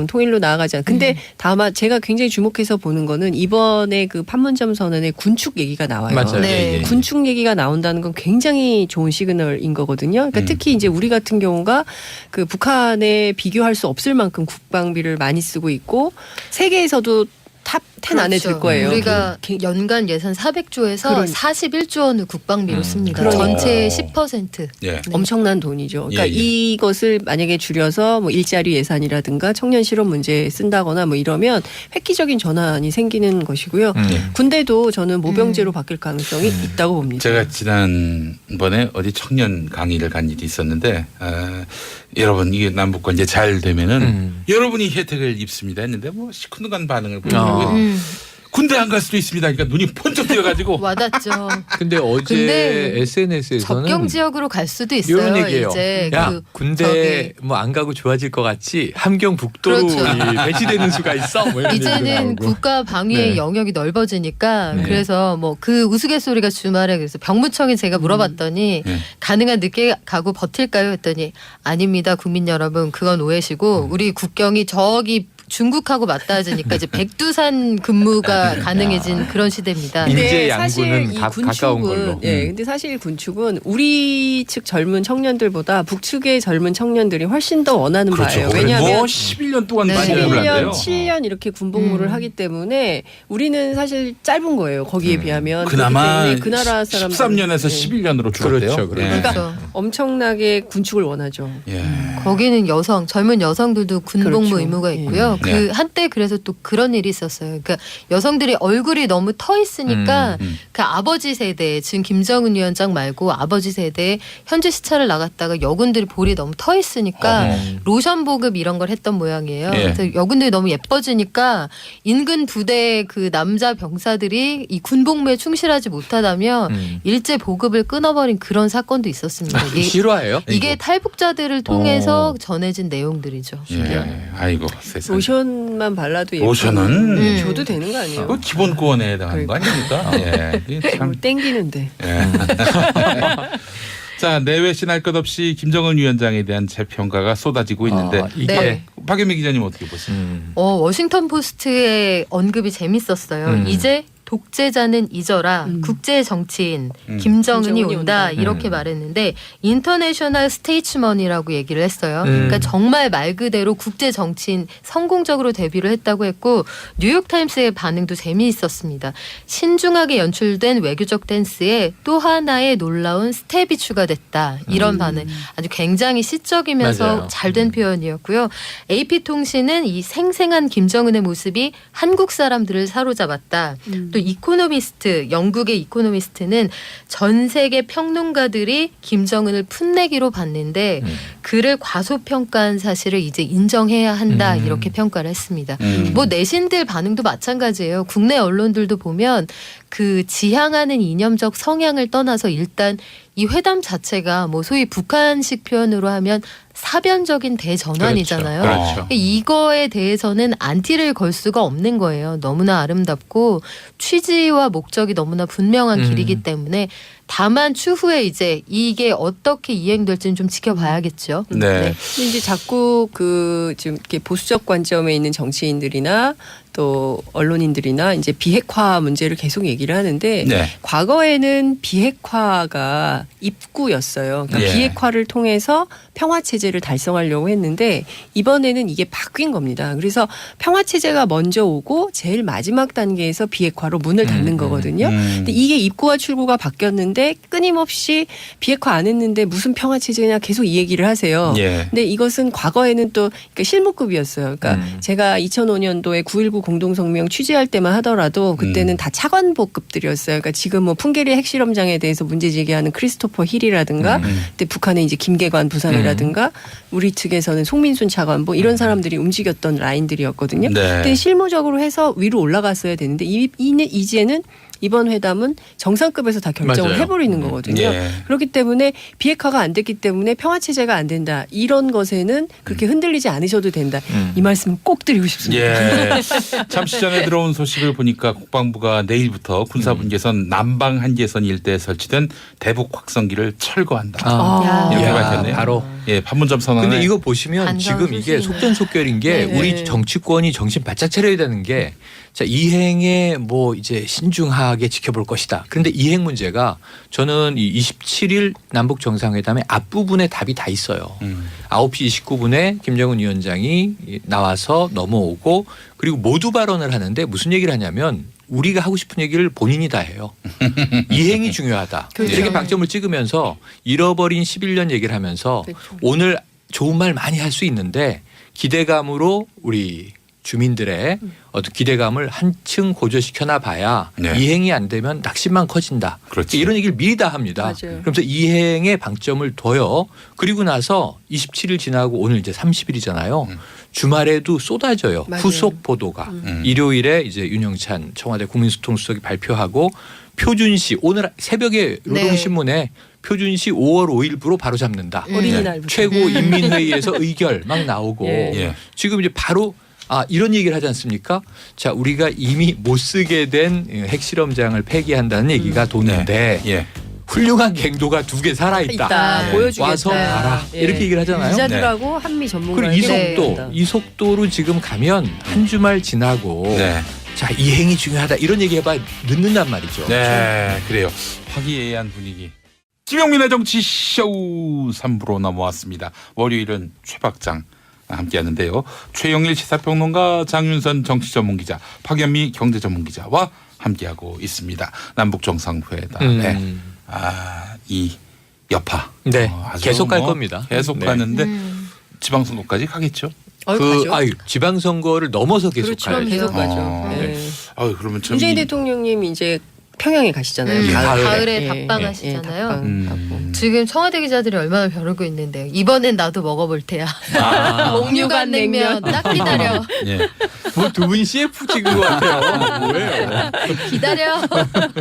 통일로 나아가지 않. 근데 다만 제가 굉장히 주목해서 보는 거는 이번에 그 판문점 선언의 군축 얘기가 나와요. 맞아요. 네. 예, 예. 군축 얘기가 나온다는 건 굉장히 좋은 시그널인 거거든요. 그러니까 특히 이제 우리 같은 경우가 그 북한에 비교할 수 없을 만큼 국방비를 많이 쓰고 있고 세계에서도 탑 10 안에 들 거예요. 우리가 연간 예산 400조에서 그런- 41조 원을 국방비로 씁니다. 그러니까. 전체의 10%. 예. 엄청난 돈이죠. 그러니까 예, 예. 이것을 만약에 줄여서 뭐 일자리 예산이라든가 청년 실업 문제에 쓴다거나 뭐 이러면 획기적인 전환이 생기는 것이고요. 군대도 저는 모병제로 바뀔 가능성이 있다고 봅니다. 제가 지난번에 어디 청년 강의를 간 일이 있었는데 여러분 이게 남북 관계 잘 되면은 여러분이 혜택을 입습니다 했는데 뭐 시큰둥한 반응을 보이더라고요. 군대 안 갈 수도 있습니다. 그러니까 눈이 번쩍 뛰어가지고 와닿죠. 근데 어제 근데 SNS에서는 접경 지역으로 갈 수도 이런 있어요. 얘기예요. 이제 야 그 군대 뭐 안 가고 좋아질 것 같지 함경 북도로 그렇죠. 배치되는 수가 있어. 뭐 이런 얘기도 이제는 나오고. 국가 방위의 네. 영역이 넓어지니까 네. 그래서 뭐 그 우스갯소리가 주말에 그래서 병무청에 제가 물어봤더니 네. 가능한 늦게 가고 버틸까요 했더니 아닙니다 국민 여러분 그건 오해시고 우리 국경이 저기 중국하고 맞닿아지니까 이제 백두산 근무가 가능해진 그런 시대입니다. 인- 근데 인제 사실 양구는 이 가까운 걸로. 예, 근데 사실 군축은 우리 측 젊은 청년들보다 북측의 젊은 청년들이 훨씬 더 원하는 그렇죠. 바예요. 뭐 왜냐하면 11년 동안 네. 반영을 11년, 한대요. 7년 이렇게 군복무를 하기 때문에 우리는 사실 짧은 거예요. 거기에 비하면. 그나마 그렇기 때문에 그 나라 사람들 13년에서 11년으로 줄었대요. 그렇죠, 그렇죠. 예. 그렇죠. 엄청나게 군축을 원하죠. 예. 거기는 젊은 여성들도 군복무 그렇죠. 의무가 있고요. 네. 그 한때 그래서 또 그런 일이 있었어요. 그러니까 여성들이 얼굴이 너무 터 있으니까 그 아버지 세대, 지금 김정은 위원장 말고 아버지 세대 현지 시찰을 나갔다가 여군들이 볼이 너무 터 있으니까 로션 보급 이런 걸 했던 모양이에요. 예. 그래서 여군들이 너무 예뻐지니까 인근 부대 그 남자 병사들이 이 군복무에 충실하지 못하다면 일제 보급을 끊어버린 그런 사건도 있었습니다. 이게 실화예요? 이게 탈북자들을 통해서 전해진 내용들이죠. 예. 아이고 세상. 로션만 발라도 예쁘고 로션은 줘도 되는 거 아니에요? 그 기본권에 해당하는 거 아닙니까? 예. 이게 참. 땡기는데. 예. 자, 내외신 할 것 없이 김정은 위원장에 대한 재평가가 쏟아지고 있는데 이게 네. 박연미 기자님 어떻게 보세요? 워싱턴 포스트의 언급이 재밌었어요. 이제 독재자는 잊어라. 국제 정치인 김정은이 김정은이 온다. 온다. 이렇게 말했는데 인터내셔널 스테이츠먼이라고 얘기를 했어요. 그러니까 정말 말 그대로 국제 정치인 성공적으로 데뷔를 했다고 했고 뉴욕타임스의 반응도 재미있었습니다. 신중하게 연출된 외교적 댄스에 또 하나의 놀라운 스텝이 추가됐다. 이런 반응. 아주 굉장히 시적이면서 맞아요. 잘된 표현이었고요. AP통신은 이 생생한 김정은의 모습이 한국 사람들을 사로잡았다. 또 이코노미스트, 영국의 이코노미스트는 전 세계 평론가들이 김정은을 풋내기로 봤는데 그를 과소평가한 사실을 이제 인정해야 한다. 이렇게 평가를 했습니다. 뭐 내신들 반응도 마찬가지예요. 국내 언론들도 보면 그 지향하는 이념적 성향을 떠나서 일단 이 회담 자체가 뭐 소위 북한식 표현으로 하면 사변적인 대전환이잖아요. 그렇죠. 이거에 대해서는 안티를 걸 수가 없는 거예요. 너무나 아름답고 취지와 목적이 너무나 분명한 길이기 때문에 다만 추후에 이제 이게 어떻게 이행될지는 좀 지켜봐야겠죠. 네. 근데 이제 자꾸 그 지금 이렇게 보수적 관점에 있는 정치인들이나 또 언론인들이나 이제 비핵화 문제를 계속 얘기를 하는데 네. 과거에는 비핵화가 입구였어요. 그러니까 예. 비핵화를 통해서 평화 체제를 달성하려고 했는데 이번에는 이게 바뀐 겁니다. 그래서 평화 체제가 먼저 오고 제일 마지막 단계에서 비핵화로 문을 닫는 거거든요. 근데 이게 입구와 출구가 바뀌었는데 있는데 끊임없이 비핵화 안 했는데 무슨 평화 체제냐 계속 이 얘기를 하세요. 예. 근데 이것은 과거에는 또 그러니까 실무급이었어요. 그러니까 제가 2005년도에 9.19 공동성명 취재할 때만 하더라도 그때는 다 차관복급들이었어요. 그러니까 지금 뭐 풍계리 핵실험장에 대해서 문제 제기하는 크리스토퍼 힐이라든가 그때 북한의 이제 김계관 부상이라든가 우리 측에서는 송민순 차관보 이런 사람들이 움직였던 라인들이었거든요. 네. 근데 실무적으로 해서 위로 올라갔어야 되는데 이제는 이번 회담은 정상급에서 다 결정을 맞아요. 해버리는 거거든요. 예. 그렇기 때문에 비핵화가 안 됐기 때문에 평화체제가 안 된다. 이런 것에는 그렇게 흔들리지 않으셔도 된다. 이 말씀을 꼭 드리고 싶습니다. 예. 잠시 전에 들어온 소식을 보니까 국방부가 내일부터 군사분계선 남방 한계선 일대에 설치된 대북 확성기를 철거한다. 야. 이렇게 야, 밝혔네요. 바로. 예, 판문점 선언에. 근데 이거 보시면 반가운 지금 이게 소식이네요. 속전속결인 게 네. 우리 정치권이 정신 바짝 차려야 되는 게 자, 이행에 뭐 이제 신중하게 지켜볼 것이다. 그런데 이행 문제가 저는 이 27일 남북 정상회담의 앞부분에 답이 다 있어요. 9시 29분에 김정은 위원장이 나와서 넘어오고 그리고 모두 발언을 하는데 무슨 얘기를 하냐면 우리가 하고 싶은 얘기를 본인이 다 해요. 이행이 중요하다. 그렇죠. 이렇게 방점을 찍으면서 잃어버린 11년 얘기를 하면서 그렇죠. 오늘 좋은 말 많이 할 수 있는데 기대감으로 우리 주민들의 어떤 기대감을 한층 고조시켜나 봐야 네. 이행이 안 되면 낙심만 커진다. 그렇지. 이런 얘기를 미리 다 합니다. 맞아요. 그러면서 이행에 방점을 둬요. 그리고 나서 27일 지나고 오늘 이제 30일이잖아요. 주말에도 쏟아져요. 맞아요. 후속 보도가. 일요일에 이제 윤영찬 청와대 국민소통수석이 발표하고 표준시 오늘 새벽에 노동신문에 표준시 5월 5일부로 바로 잡는다. 어린이날부터. 최고 인민회의에서 의결 막 나오고 예. 예. 지금 이제 바로 이런 얘기를 하지 않습니까? 자, 우리가 이미 못 쓰게 된 핵실험장을 폐기한다는 얘기가 도는데 예. 훌륭한 갱도가 두 개 살아있다. 있다. 예. 보여주겠다. 와서 봐라. 예. 이렇게 얘기를 하잖아요. 기자들하고 한미 전문가 그리고 이 속도로 지금 가면 한 주말 지나고 네. 자, 이행이 중요하다. 이런 얘기 해봐 늦는단 말이죠. 네, 그래요. 화기애애한 분위기. 김용민의 정치쇼 3부로 넘어왔습니다. 월요일은 최박장 함께하는데요. 최영일 시사평론가, 장윤선 정치전문기자, 박연미 경제전문기자와 함께하고 있습니다. 남북정상회담에 이 여파 네. 아주 계속 갈 겁니다. 계속 네. 가는데 지방선거까지 가겠죠. 가죠. 지방선거를 넘어서 계속 그렇죠. 가야죠. 계속 가죠. 어. 예. 그러면 참 문재인 대통령님이 이제 평양에 가시잖아요. 예. 가을에 예. 답방하시잖아요. 예, 답방. 지금 청와대 기자들이 얼마나 벼르고 있는데요. 이번엔 나도 먹어볼 테야. 옥류관 냉면 딱 기다려. 예. 뭐 두 분이 CF 찍은 것 같아요. 뭐예요? 기다려.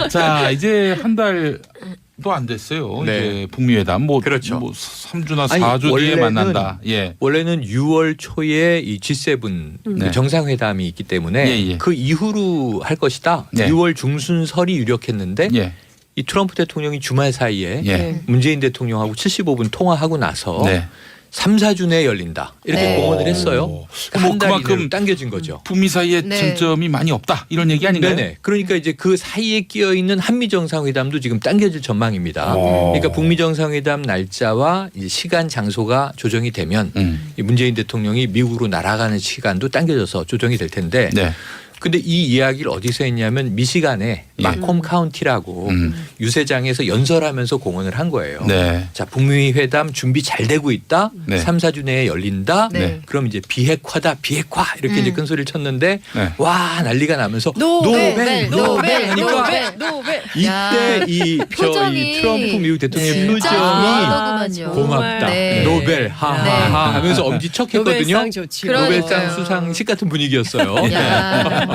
자, 이제 한 달도 안 됐어요. 네. 이제 북미회담 뭐 그렇죠. 3주나 아니, 4주 뒤에 원래는 만난다. 예. 원래는 6월 초에 이 G7 네. 정상회담이 있기 때문에 예, 예. 그 이후로 할 것이다. 네. 6월 중순설이 유력했는데 예. 이 트럼프 대통령이 주말 사이에 예. 문재인 대통령하고 75분 통화하고 나서 네. 3, 4주 내에 열린다. 이렇게 네. 공언을 했어요. 뭐 한 달 그만큼 이내로 당겨진 거죠. 북미 사이에 네. 쟁점이 많이 없다. 이런 얘기 아닌가요? 네네. 그러니까 이제 그 사이에 끼어 있는 한미 정상회담도 지금 당겨질 전망입니다. 오. 그러니까 북미 정상회담 날짜와 이제 시간 장소가 조정이 되면 이 문재인 대통령이 미국으로 날아가는 시간도 당겨져서 조정이 될 텐데. 네. 근데 이 이야기를 어디서 했냐면 미시간에 예. 마콤 카운티라고 유세장에서 연설하면서 공언을 한 거예요. 네. 자, 북미 회담 준비 잘 되고 있다. 네. 3, 4주 내에 열린다. 네. 그럼 이제 비핵화다. 비핵화 이렇게 이제 큰 소리를 쳤는데 네. 와 난리가 나면서 노벨, 노벨 하니까 노벨. 야, 이때 표정이 이 트럼프 미국 대통령의 진짜 표정이 고마워하더구만요. 고맙다. 네. 노벨 하하하 하면서 엄지척했거든요. 노벨상 좋지요. 그러니까요. 노벨상 수상식 같은 분위기였어요. 야.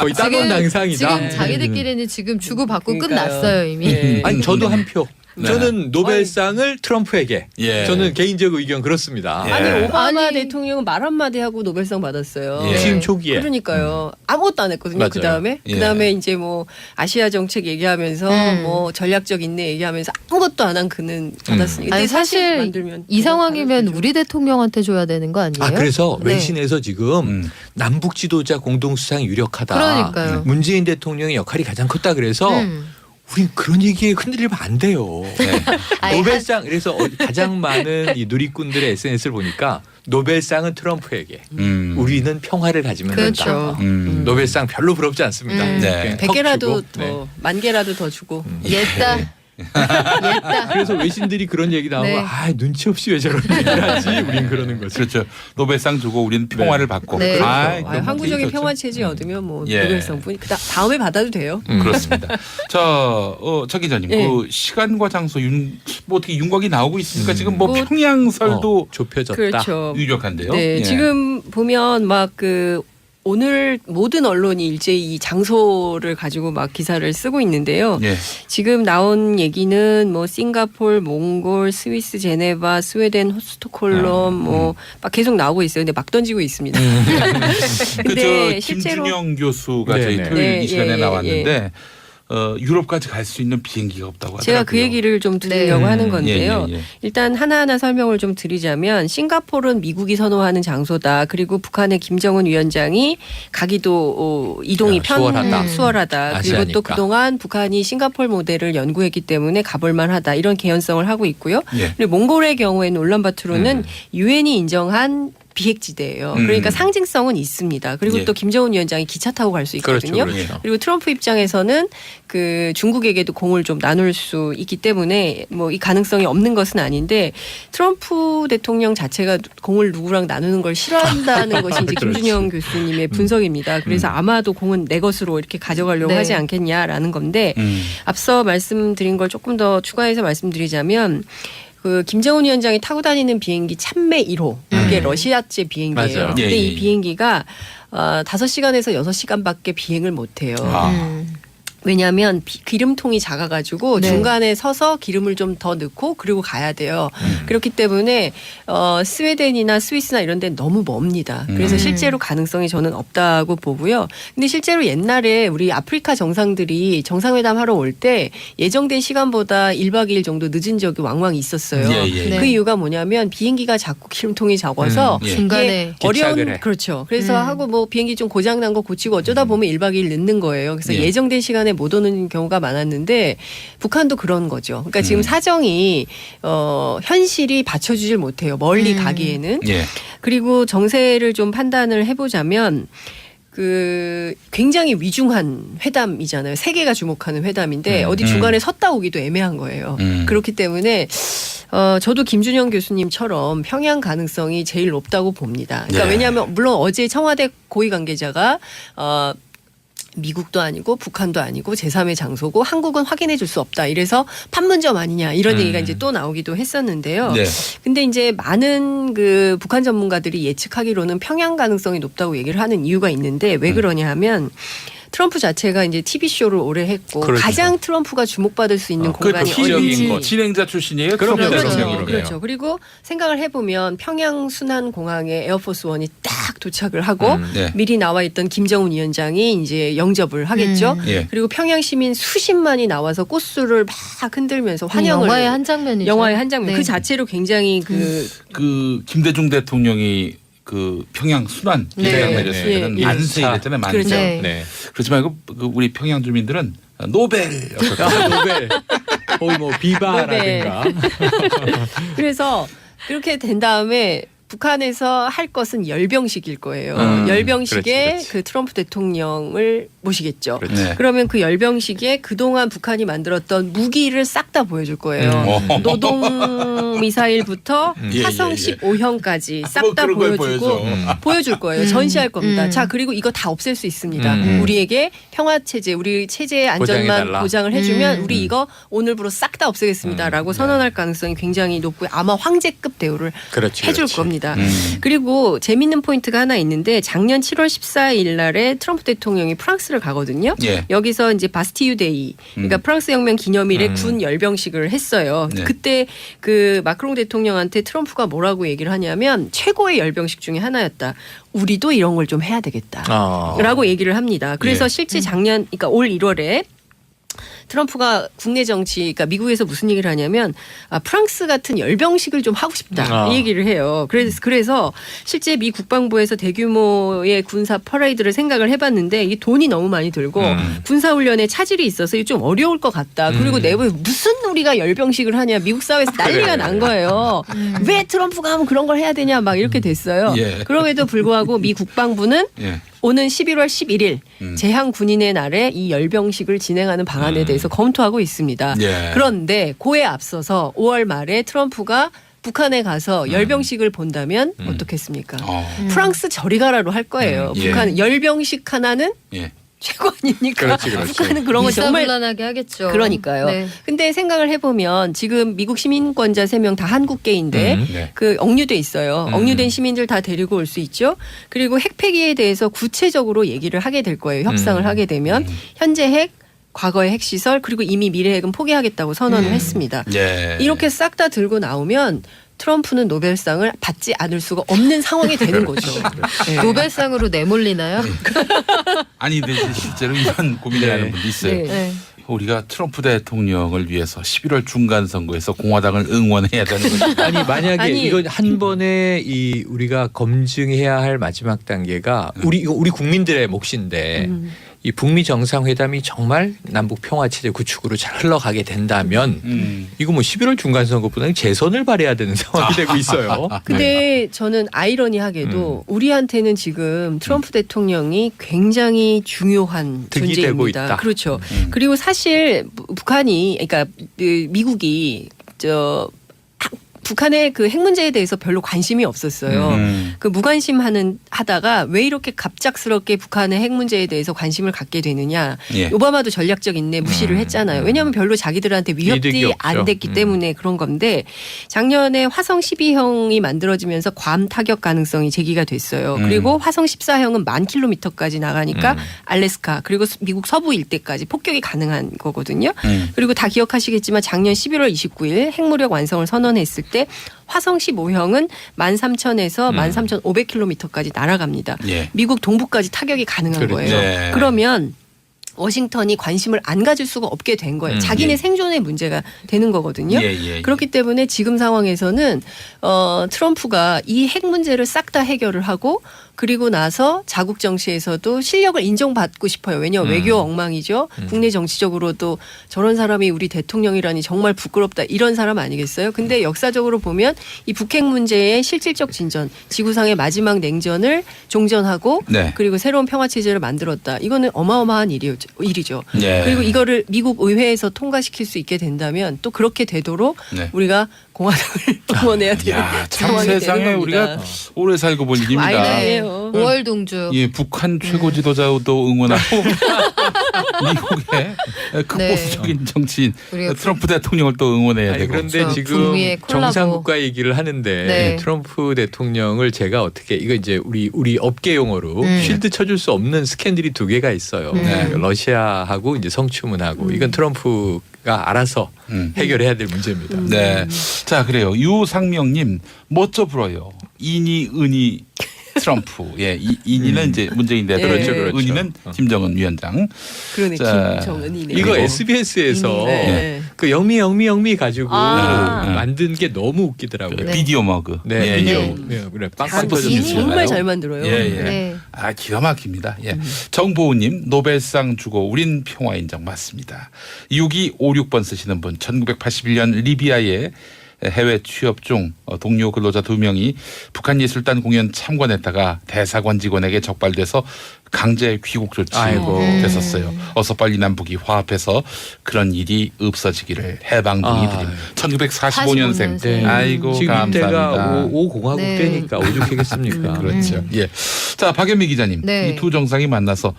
거의 따놓은 당상이다. 지금 자기들끼리는 지금 주고받고 그러니까요. 끝났어요 이미. 예. 아니 저도 한 표. 네. 저는 노벨상을 트럼프에게. 예. 저는 개인적 의견 그렇습니다. 예. 아니 오바마 아니. 대통령은 말 한마디 하고 노벨상 받았어요. 예. 취임 초기에. 그러니까요. 아무것도 안 했거든요. 맞아요. 그다음에 예. 그다음에 이제 뭐 아시아 정책 얘기하면서 뭐 전략적 인내 얘기하면서 아무것도 안 한 그는 받았으니까. 아니 근데 사실 만들면 이 상황이면 다르죠. 우리 대통령한테 줘야 되는 거 아니에요? 아 그래서 네. 외신에서 지금 남북 지도자 공동 수상이 유력하다. 그러니까요. 문재인 대통령의 역할이 가장 컸다 그래서 우린 그런 얘기에 흔들리면 안 돼요. 아니, 노벨상 그래서 가장 많은 이 누리꾼들의 SNS를 보니까 노벨상은 트럼프에게 우리는 평화를 가지면 그렇죠. 된다. 노벨상 별로 부럽지 않습니다. 음. 네. 턱 100개라도 주고. 더, 10,000개라도 더 주고. 옛다. 옛다. 그래서 외신들이 그런 얘기 나오면 네. 아 눈치 없이 왜 저런 얘기를 하지? 우린 그러는 거죠. 그렇죠. 노벨상 주고 우리는 평화를 받고. 네. 아이, 아, 너무 항구적인 좋죠. 평화 체제 얻으면 뭐 예. 노벨상뿐 다음에 받아도 돼요. 그렇습니다. 자 기자님, 예. 그 시간과 장소 뭐 어떻게 윤곽이 나오고 있습니까? 지금 뭐 뭐- 평양설도 좁혀졌다. 그렇죠. 유력한데요. 네, 예. 지금 보면 막 그 오늘 모든 언론이 일제히 이 장소를 가지고 막 기사를 쓰고 있는데요. 예. 지금 나온 얘기는 뭐 싱가폴, 몽골, 스위스, 제네바, 스웨덴, 스톡홀름 뭐 막 계속 나오고 있어요. 근데 막 던지고 있습니다. 근데 그저 실제로 김준영 교수가 저희 네네. 토요일 네, 이 시간에 예, 나왔는데 유럽까지 갈 수 있는 비행기가 없다고 하더라고요. 제가 그 얘기를 좀 드리려고 네. 하는 건데요. 예, 예, 예. 일단 하나하나 설명을 좀 드리자면 싱가포르는 미국이 선호하는 장소다. 그리고 북한의 김정은 위원장이 가기도 이동이 수월하다. 수월하다. 그리고 또 아시아니까. 그동안 북한이 싱가포르 모델을 연구했기 때문에 가볼 만하다. 이런 개연성을 하고 있고요. 예. 그리고 몽골의 경우에는 울란바토르는 유엔이 인정한 비핵지대예요. 그러니까 상징성은 있습니다. 그리고 예. 또 김정은 위원장이 기차 타고 갈 수 있거든요. 그렇죠. 그리고 트럼프 입장에서는 그 중국에게도 공을 좀 나눌 수 있기 때문에 뭐 이 가능성이 없는 것은 아닌데 트럼프 대통령 자체가 공을 누구랑 나누는 걸 싫어한다는 것이 이제 그렇지. 김준영 교수님의 분석입니다. 그래서 아마도 공은 내 것으로 이렇게 가져가려고 네. 하지 않겠냐라는 건데 앞서 말씀드린 걸 조금 더 추가해서 말씀드리자면 그 김정은 위원장이 타고 다니는 비행기 참매 1호 이게 러시아제 비행기예요. 맞아요. 근데 예, 예, 이 예. 비행기가 5시간에서 6시간밖에 비행을 못 해요. 아. 왜냐하면 기름통이 작아가지고 네. 중간에 서서 기름을 좀 더 넣고 그리고 가야 돼요. 그렇기 때문에 스웨덴이나 스위스나 이런 데는 너무 멉니다. 그래서 실제로 가능성이 저는 없다고 보고요. 근데 실제로 옛날에 우리 아프리카 정상들이 정상회담 하러 올 때 예정된 시간보다 1박 2일 정도 늦은 적이 왕왕 있었어요. 예, 예. 네. 그 이유가 뭐냐면 비행기가 자꾸 기름통이 적어서 예. 중간에 이게 어려운 기착을 해. 그렇죠. 그래서 하고 뭐 비행기 좀 고장 난 거 고치고 어쩌다 보면 1박 2일 늦는 거예요. 그래서 예. 예정된 시간에 못 오는 경우가 많았는데 북한도 그런 거죠. 그러니까 지금 사정이 현실이 받쳐주질 못해요. 멀리 가기에는. 예. 그리고 정세를 좀 판단을 해보자면 그 굉장히 위중한 회담이잖아요. 세계가 주목하는 회담인데 어디 중간에 섰다 오기도 애매한 거예요. 그렇기 때문에 저도 김준영 교수님처럼 평양 가능성이 제일 높다고 봅니다. 그러니까 네. 왜냐하면 물론 어제 청와대 고위 관계자가 미국도 아니고 북한도 아니고 제3의 장소고 한국은 확인해 줄 수 없다. 이래서 판문점 아니냐 이런 얘기가 이제 또 나오기도 했었는데요. 네. 근데 이제 많은 그 북한 전문가들이 예측하기로는 평양 가능성이 높다고 얘기를 하는 이유가 있는데 왜 그러냐 하면 트럼프 자체가 이제 TV 쇼를 오래 했고 그렇죠. 가장 트럼프가 주목받을 수 있는 그 공간이 TV 어디지? 거. 진행자 출신이에요. 그럼요, 트럼프 그럼요. 대통령이. 그렇죠. 그리고 생각을 해보면 평양 순안 공항에 에어포스 원이 딱 도착을 하고 네. 미리 나와 있던 김정은 위원장이 이제 영접을 하겠죠. 예. 그리고 평양 시민 수십만이 나와서 꽃술을 막 흔들면서 환영을 영화의 한 장면이죠. 영화의 한 장면 네. 그 자체로 굉장히 그 김대중 대통령이 그 평양 순환 네. 비행장 내렸을 예, 때는 예. 만세 이랬잖아요. 만세. 그렇죠. 네. 네. 그렇지만 그 우리 평양 주민들은 노벨. 노벨. 거의 뭐 비바라든가. 그래서 그렇게 된 다음에 북한에서 할 것은 열병식일 거예요. 열병식에 그렇지. 그 트럼프 대통령을 모시겠죠. 네. 그러면 그 열병식에 그동안 북한이 만들었던 무기를 싹 다 보여줄 거예요. 노동 미사일부터 예, 화성 예, 예. 15형까지 싹 뭐 다 그런 걸 보여주고 보여줘. 보여줄 거예요. 전시할 겁니다. 자, 그리고 이거 다 없앨 수 있습니다. 우리에게 평화 체제, 우리 체제의 안전만 보장해달라. 보장을 해주면 우리 이거 오늘부로 싹 다 없애겠습니다라고 선언할 가능성이 굉장히 높고요. 아마 황제급 대우를 그렇지, 해줄 그렇지. 겁니다. 그리고 재밌는 포인트가 하나 있는데 작년 7월 14일 날에 트럼프 대통령이 프랑스를 가거든요. 예. 여기서 이제 바스티유 데이, 그러니까 프랑스 혁명 기념일에 군 열병식을 했어요. 네. 그때 그 마크롱 대통령한테 트럼프가 뭐라고 얘기를 하냐면 최고의 열병식 중에 하나였다. 우리도 이런 걸 좀 해야 되겠다. 라고 얘기를 합니다. 그래서 예. 실제 작년, 그러니까 올 1월에 트럼프가 국내 정치, 그러니까 미국에서 무슨 얘기를 하냐면 프랑스 같은 열병식을 좀 하고 싶다 이 얘기를 해요. 그래서 실제 미 국방부에서 대규모의 군사 퍼레이드를 생각을 해봤는데 이게 돈이 너무 많이 들고 군사 훈련에 차질이 있어서 이게 좀 어려울 것 같다. 그리고 내부에 무슨 우리가 열병식을 하냐 미국 사회에서 난리가 난 거예요. 왜 트럼프가 하면 그런 걸 해야 되냐 막 이렇게 됐어요. 예. 그럼에도 불구하고 미 국방부는 예. 오는 11월 11일 재향 군인의 날에 이 열병식을 진행하는 방안에 대해서 검토하고 있습니다. 예. 그런데 그에 앞서서 5월 말에 트럼프가 북한에 가서 열병식을 본다면 어떻겠습니까? 프랑스 저리 가라로 할 거예요. 예. 북한 열병식 하나는 예. 최고 아닙니까? 그렇지, 그렇지. 북한은 그런 거 정말 일사불란하게 하겠죠. 그러니까요. 네. 근데 생각을 해보면 지금 미국 시민권자 3명 다 한국계인데 네. 그 억류돼 있어요. 억류된 시민들 다 데리고 올 수 있죠. 그리고 핵 폐기에 대해서 구체적으로 얘기를 하게 될 거예요. 협상을 하게 되면 현재 핵, 과거의 핵시설 그리고 이미 미래 핵은 포기하겠다고 선언을 했습니다. 예. 이렇게 싹 다 들고 나오면 트럼프는 노벨상을 받지 않을 수가 없는 상황이 되는 거죠. 네. 노벨상으로 내몰리나요? 아니 근데 실제로 이런 고민을 네. 하는 분도 있어요. 네. 네. 우리가 트럼프 대통령을 위해서 11월 중간 선거에서 공화당을 응원해야 되는 거죠. 아니 만약에 아니. 이건 한 번에 이 우리가 검증해야 할 마지막 단계가 우리 국민들의 몫인데 이 북미 정상회담이 정말 남북 평화 체제 구축으로 잘 흘러가게 된다면 이거 뭐 11월 중간 선거보다는 재선을 발휘해야 되는 상황이 되고 있어요. 근데 저는 아이러니하게도 우리한테는 지금 트럼프 대통령이 굉장히 중요한 득이 되고 존재입니다. 있다. 그렇죠. 그리고 사실 북한이 그러니까 미국이 북한의 그 핵 문제에 대해서 별로 관심이 없었어요. 그 무관심하는 하다가 왜 이렇게 갑작스럽게 북한의 핵 문제에 대해서 관심을 갖게 되느냐. 예. 오바마도 전략적 인내 무시를 했잖아요. 왜냐하면 별로 자기들한테 이득이 위협이 안 없죠. 됐기 때문에 그런 건데 작년에 화성 12형이 만들어지면서 괌 타격 가능성이 제기가 됐어요. 그리고 화성 14형은 10,000km까지 나가니까 알래스카 그리고 미국 서부 일대까지 폭격이 가능한 거거든요. 그리고 다 기억하시겠지만 작년 11월 29일 핵무력 완성을 선언했을 때 화성 15형은 13,000에서 13,500km까지 날아갑니다. 예. 미국 동부까지 타격이 가능한 그렇죠. 거예요. 네. 그러면 워싱턴이 관심을 안 가질 수가 없게 된 거예요. 자기네 예. 생존의 문제가 되는 거거든요. 예, 예, 예. 그렇기 때문에 지금 상황에서는 트럼프가 이 핵 문제를 싹 다 해결을 하고 그리고 나서 자국 정치에서도 실력을 인정받고 싶어요. 왜냐하면 외교 엉망이죠. 국내 정치적으로도 저런 사람이 우리 대통령이라니 정말 부끄럽다. 이런 사람 아니겠어요? 근데 역사적으로 보면 이 북핵 문제의 실질적 진전, 지구상의 마지막 냉전을 종전하고 네. 그리고 새로운 평화 체제를 만들었다. 이거는 어마어마한 일이죠. 예. 그리고 이거를 미국 의회에서 통과시킬 수 있게 된다면 또 그렇게 되도록 네. 우리가 공화당을 응원해야 되는 야, 참 상황이 세상에 되는 우리가 겁니다. 오래 살고 볼 일입니다. 아이네요. 5월 동주. 예, 북한 최고 지도자도 응원하고 미국의 극보수적인 정치인 우리가 트럼프 대통령을 또 응원해야 아니, 되고. 그런데 그렇죠. 지금 북미의 콜라보. 정상국가 얘기를 하는데 네. 트럼프 대통령을 제가 어떻게 이거 이제 우리 업계 용어로 쉴드 쳐줄 수 없는 스캔들이 2개가 있어요. 네. 러시아하고 이제 성추문하고 이건 트럼프가 알아서 해결해야 될 문제입니다. 네. 자, 그래요. 유상명님, 멋져 불어요. 인이, 은이, 트럼프. 예, 인이는 이제 문재인 대통령. 그렇죠, 그렇죠. 은이는 김정은 위원장. 그러네 자, 김정은이네. 이거 그리고 SBS에서 네. 그 영미 가지고 아. 만든 게 너무 웃기더라고요. 네. 비디오 머그. 네, 예, 비디오. 예. 네, 그래 빵빵 아, 터졌어요. 인이 정말 잘 만들어요. 예, 예. 네. 아, 기가 막힙니다. 예. 정보우님, 노벨상 주고 우린 평화 인정 맞습니다. 6256번 쓰시는 분, 1981년 리비아에 해외 취업 중 동료 근로자 2명이 북한 예술단 공연 참관했다가 대사관 직원에게 적발돼서 강제 귀국 조치됐었어요. 어서 빨리 남북이 화합해서 그런 일이 없어지기를 해방둥이 아. 드립니다. 1945년생. 네. 아이고 지금 감사합니다. 이때가 5공화국 네. 때니까 오죽하겠습니까? 그렇죠. 예. 자, 박연미 기자님. 네. 이 두 정상이 만나서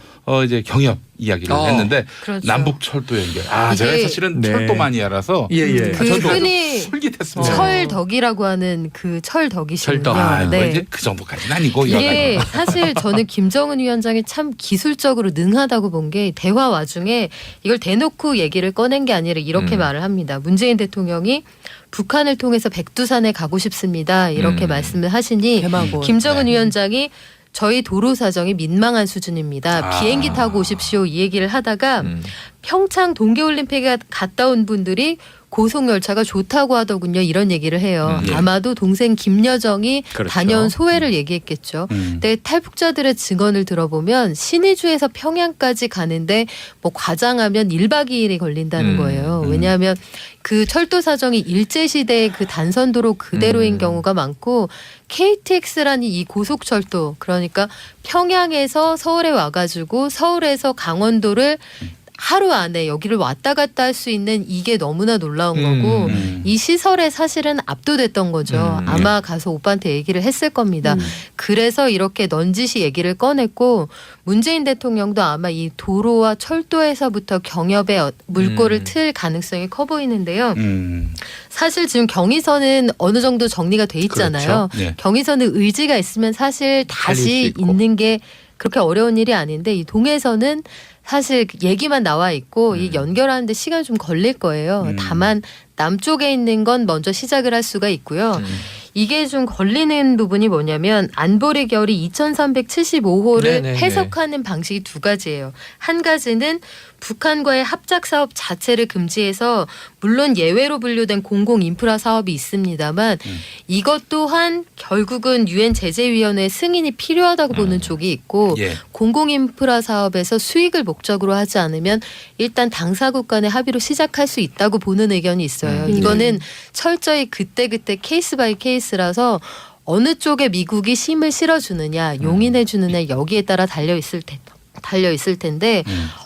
이제 경협 이야기를 했는데 그렇죠. 남북 철도 연결. 아, 이게- 제가 사실은 네. 철도 마니아라서 예, 예. 그 저도 흔히 솔깃했습니다. 철덕이라고 하는 그 철덕이시군요. 철덕. 아, 뭐 네. 이제 그 정도까지는 아니고 이게 사실 저는 김정은 위원장이 참 기술적으로 능하다고 본 게 대화 와중에 이걸 대놓고 얘기를 꺼낸 게 아니라 이렇게 말을 합니다. 문재인 대통령이 북한을 통해서 백두산에 가고 싶습니다. 이렇게 말씀을 하시니 대마고. 김정은 위원장이 저희 도로 사정이 민망한 수준입니다. 아. 비행기 타고 오십시오. 이 얘기를 하다가 평창 동계올림픽에 갔다 온 분들이 고속 열차가 좋다고 하더군요. 이런 얘기를 해요. 예. 아마도 동생 김여정이 그렇죠. 다녀온 소회를 얘기했겠죠. 근데 탈북자들의 증언을 들어보면 신의주에서 평양까지 가는데 뭐 과장하면 1박 2일이 걸린다는 거예요. 왜냐하면 그 철도 사정이 일제시대의 그 단선도로 그대로인 경우가 많고 KTX라는 이 고속철도 그러니까 평양에서 서울에 와가지고 서울에서 강원도를 하루 안에 여기를 왔다 갔다 할 수 있는 이게 너무나 놀라운 거고 이 시설에 사실은 압도됐던 거죠. 아마 가서 오빠한테 얘기를 했을 겁니다. 그래서 이렇게 넌지시 얘기를 꺼냈고 문재인 대통령도 아마 이 도로와 철도에서부터 경협의 물꼬를 틀 가능성이 커 보이는데요. 사실 지금 경의선은 어느 정도 정리가 돼 있잖아요. 그렇죠. 네. 경의선은 의지가 있으면 사실 살릴 수 다시 있고. 있는 게 그렇게 어려운 일이 아닌데 이 동해선은 사실 얘기만 나와 있고 이 연결하는데 시간이 좀 걸릴 거예요. 다만 남쪽에 있는 건 먼저 시작을 할 수가 있고요. 이게 좀 걸리는 부분이 뭐냐면 안보리 결의 2375호를 네네네. 해석하는 방식이 두 가지예요. 한 가지는 북한과의 합작 사업 자체를 금지해서 물론 예외로 분류된 공공 인프라 사업이 있습니다만 이것 또한 결국은 유엔 제재위원회 승인이 필요하다고 보는 쪽이 있고 예. 공공 인프라 사업에서 수익을 목적으로 하지 않으면 일단 당사국 간의 합의로 시작할 수 있다고 보는 의견이 있어요. 이거는 철저히 그때그때 케이스 바이 케이스라서 어느 쪽에 미국이 힘을 실어주느냐 용인해주느냐 여기에 따라 달려있을 텐데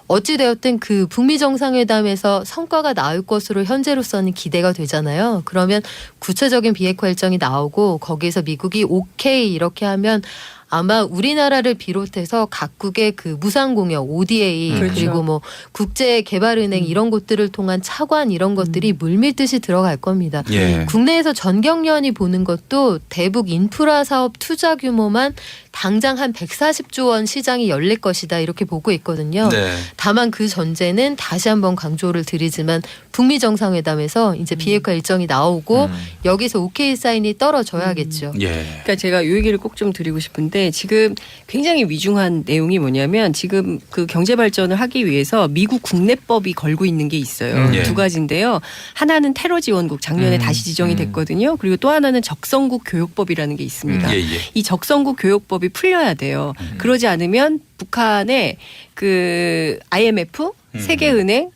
어찌되었든 그 북미 정상회담에서 성과가 나올 것으로 현재로서는 기대가 되잖아요. 그러면 구체적인 비핵화 일정이 나오고 거기에서 미국이 오케이 이렇게 하면 아마 우리나라를 비롯해서 각국의 그 무상공여 ODA 그리고 뭐 국제개발은행 이런 곳들을 통한 차관 이런 것들이 물밀듯이 들어갈 겁니다. 예. 국내에서 전경련이 보는 것도 대북 인프라 사업 투자 규모만 당장 한 140조 원 시장이 열릴 것이다 이렇게 보고 있거든요. 네. 다만 그 전제는 다시 한번 강조를 드리지만 북미 정상회담에서 이제 비핵화 일정이 나오고 여기서 오케이 사인이 떨어져야겠죠. 예. 그러니까 제가 이 얘기를 꼭 좀 드리고 싶은데 지금 굉장히 위중한 내용이 뭐냐면 지금 그 경제 발전을 하기 위해서 미국 국내법이 걸고 있는 게 있어요. 예. 두 가지인데요. 하나는 테러 지원국 작년에 다시 지정이 됐거든요. 그리고 또 하나는 적성국 교역법이라는 게 있습니다. 예, 예. 이 적성국 교역법이 풀려야 돼요. 그러지 않으면 북한의 그 IMF, 세계은행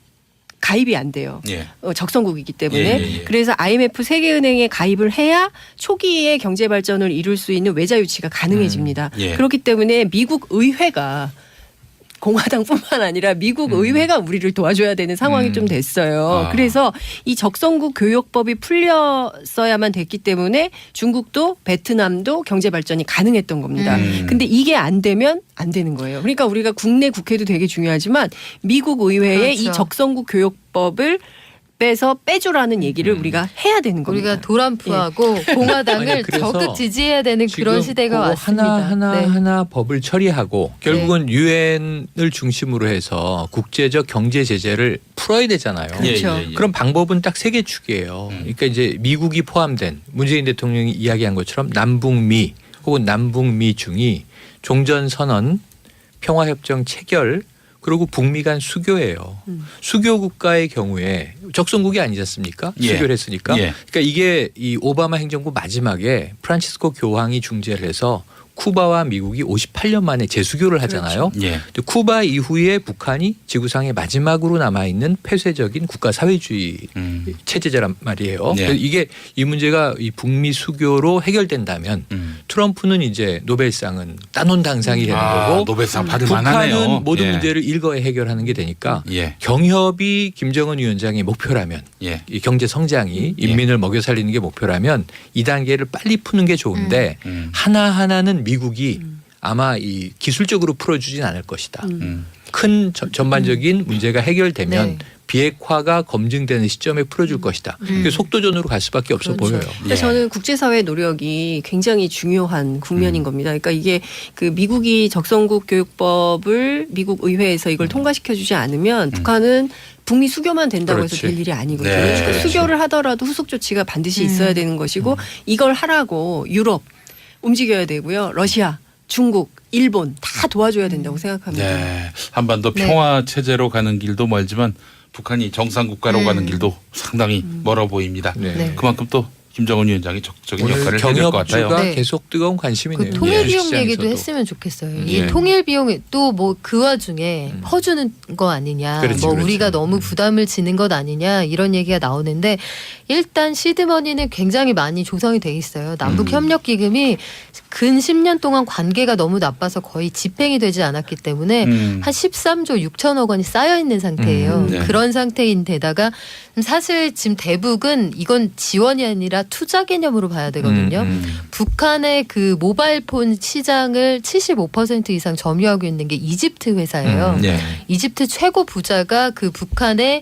가입이 안 돼요. 예. 적성국이기 때문에. 예. 그래서 IMF 세계은행에 가입을 해야 초기에 경제 발전을 이룰 수 있는 외자 유치가 가능해집니다. 예. 그렇기 때문에 미국 의회가 공화당뿐만 아니라 미국 의회가 우리를 도와줘야 되는 상황이 좀 됐어요. 아. 그래서 이 적성국 교역법이 풀렸어야만 됐기 때문에 중국도 베트남도 경제 발전이 가능했던 겁니다. 근데 이게 안 되면 안 되는 거예요. 그러니까 우리가 국내 국회도 되게 중요하지만 미국 의회에 그렇죠. 이 적성국 교역법을 빼주라는 얘기를 우리가 해야 되는 겁니다. 우리가 도란프하고 공화당을 아니, 그래서 적극 지지해야 되는 그런 시대가 그거 왔습니다. 네. 하나 법을 처리하고 결국은 유엔을 중심으로 해서 국제적 경제 제재를 풀어야 되잖아요. 그렇죠. 그럼 방법은 딱 세 개 축이에요. 그러니까 이제 미국이 포함된 문재인 대통령이 이야기한 것처럼 남북미 혹은 남북미 중이 종전선언, 평화협정 체결 그리고 북미 간 수교예요. 수교 국가의 경우에 적성국이 아니지 않습니까? 예. 수교를 했으니까. 예. 그러니까 이게 이 오바마 행정부 마지막에 프란치스코 교황이 중재를 해서 쿠바와 미국이 58년 만에 재수교를 하잖아요. 예. 근데 쿠바 이후에 북한이 지구상에 마지막으로 남아있는 폐쇄적인 국가 사회주의 체제란 말이에요. 네. 그래서 이게 이 문제가 이 북미 수교로 해결된다면 트럼프는 이제 노벨상은 따놓은 당상이 되는 거고 노벨상 받을 만하네요. 북한은 모든 예. 문제를 일거에 해결하는 게 되니까 예. 경협이 김정은 위원장의 목표라면 예. 이 경제 성장이 인민을 먹여 살리는 게 목표라면 이 단계를 빨리 푸는 게 좋은데 하나하나는 미국이 아마 이 기술적으로 풀어주진 않을 것이다. 큰 전반적인 문제가 해결되면 네. 비핵화가 검증되는 시점에 풀어줄 것이다. 그게 속도전으로 갈 수밖에 없어 그렇죠. 보여요. 그러니까 저는 국제사회 노력이 굉장히 중요한 국면인 겁니다. 그러니까 이게 그 미국이 적성국 교육법을 미국 의회에서 이걸 통과시켜주지 않으면 북한은 북미 수교만 된다고 해서 그렇지. 될 일이 아니거든요. 네, 그러니까 그렇지. 수교를 하더라도 후속 조치가 반드시 있어야 되는 것이고 이걸 하라고 유럽 움직여야 되고요. 러시아, 중국, 일본 다 도와줘야 된다고 생각합니다. 네. 한반도 네. 평화 체제로 가는 길도 멀지만 북한이 정상 국가로 가는 길도 상당히 멀어 보입니다. 네. 그만큼 또 김정은 위원장이 적극적인 오늘 역할을 해야 될 것 같아요. 경협주가 네. 계속 뜨거운 관심이네요. 그 통일 비용 시장에서도. 얘기도 했으면 좋겠어요. 예. 이 통일 비용이 또 뭐 그 와중에 퍼주는 거 아니냐, 그렇지, 뭐 그렇지. 우리가 너무 부담을 지는 것 아니냐 이런 얘기가 나오는데 일단 시드머니는 굉장히 많이 조성이 돼 있어요. 남북 협력 기금이 근 10년 동안 관계가 너무 나빠서 거의 집행이 되지 않았기 때문에 한 13조 6천억 원이 쌓여 있는 상태예요. 네. 그런 상태인데다가 사실 지금 대북은 이건 지원이 아니라 투자 개념으로 봐야 되거든요. 북한의 그 모바일폰 시장을 75% 이상 점유하고 있는 게 이집트 회사예요. 네. 이집트 최고 부자가 그 북한의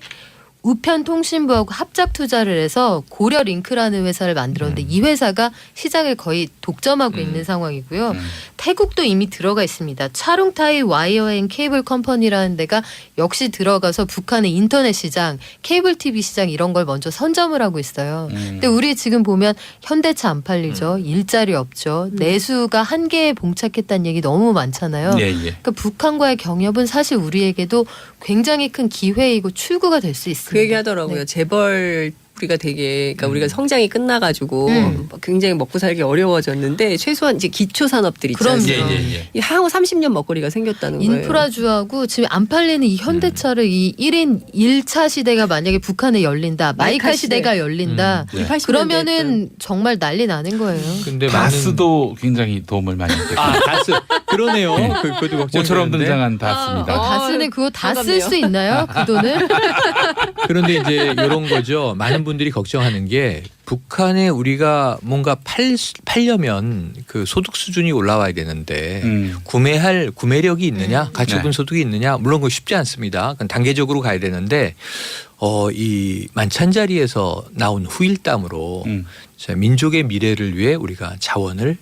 우편 통신부하고 합작 투자를 해서 고려 링크라는 회사를 만들었는데 이 회사가 시장을 거의 독점하고 있는 상황이고요. 태국도 이미 들어가 있습니다. 차룽타이 와이어 앤 케이블 컴퍼니라는 데가 역시 들어가서 북한의 인터넷 시장, 케이블 TV 시장 이런 걸 먼저 선점을 하고 있어요. 근데 우리 지금 보면 현대차 안 팔리죠. 일자리 없죠. 내수가 한계에 봉착했다는 얘기 너무 많잖아요. 예, 예. 그러니까 북한과의 경협은 사실 우리에게도 굉장히 큰 기회이고 출구가 될 수 있습니다. 그 얘기 하더라고요. 네. 재벌 우리가 되게 그러니까 우리가 성장이 끝나가지고 굉장히 먹고 살기 어려워졌는데 최소한 이제 기초 산업들 있잖아요. 그럼요. 이 향후 30년 먹거리가 생겼다는 거예요. 인프라주하고 지금 안 팔리는 이 현대차를 이 1인 1차 시대가 만약에 북한에 열린다. 마이카 시대가 열린다. 네. 80년대 그러면은 정말 난리 나는 거예요. 근데 가스도 굉장히 도움을 많이 했고 가스 그러네요. 그것도 모처럼 걱정되는데. 등장한 다스입니다. 가스는 그거 다 쓸 반갑네요. 수 있나요? 그 돈을? 그런데 이제 이런 거죠. 많은 분들이 걱정하는 게 북한에 우리가 뭔가 팔려면 그 소득 수준이 올라와야 되는데 구매력이 있느냐, 가처분 네. 소득이 있느냐, 물론 그거 쉽지 않습니다. 그건 단계적으로 가야 되는데 이 만찬자리에서 나온 후일담으로 자, 민족의 미래를 위해 우리가 자원을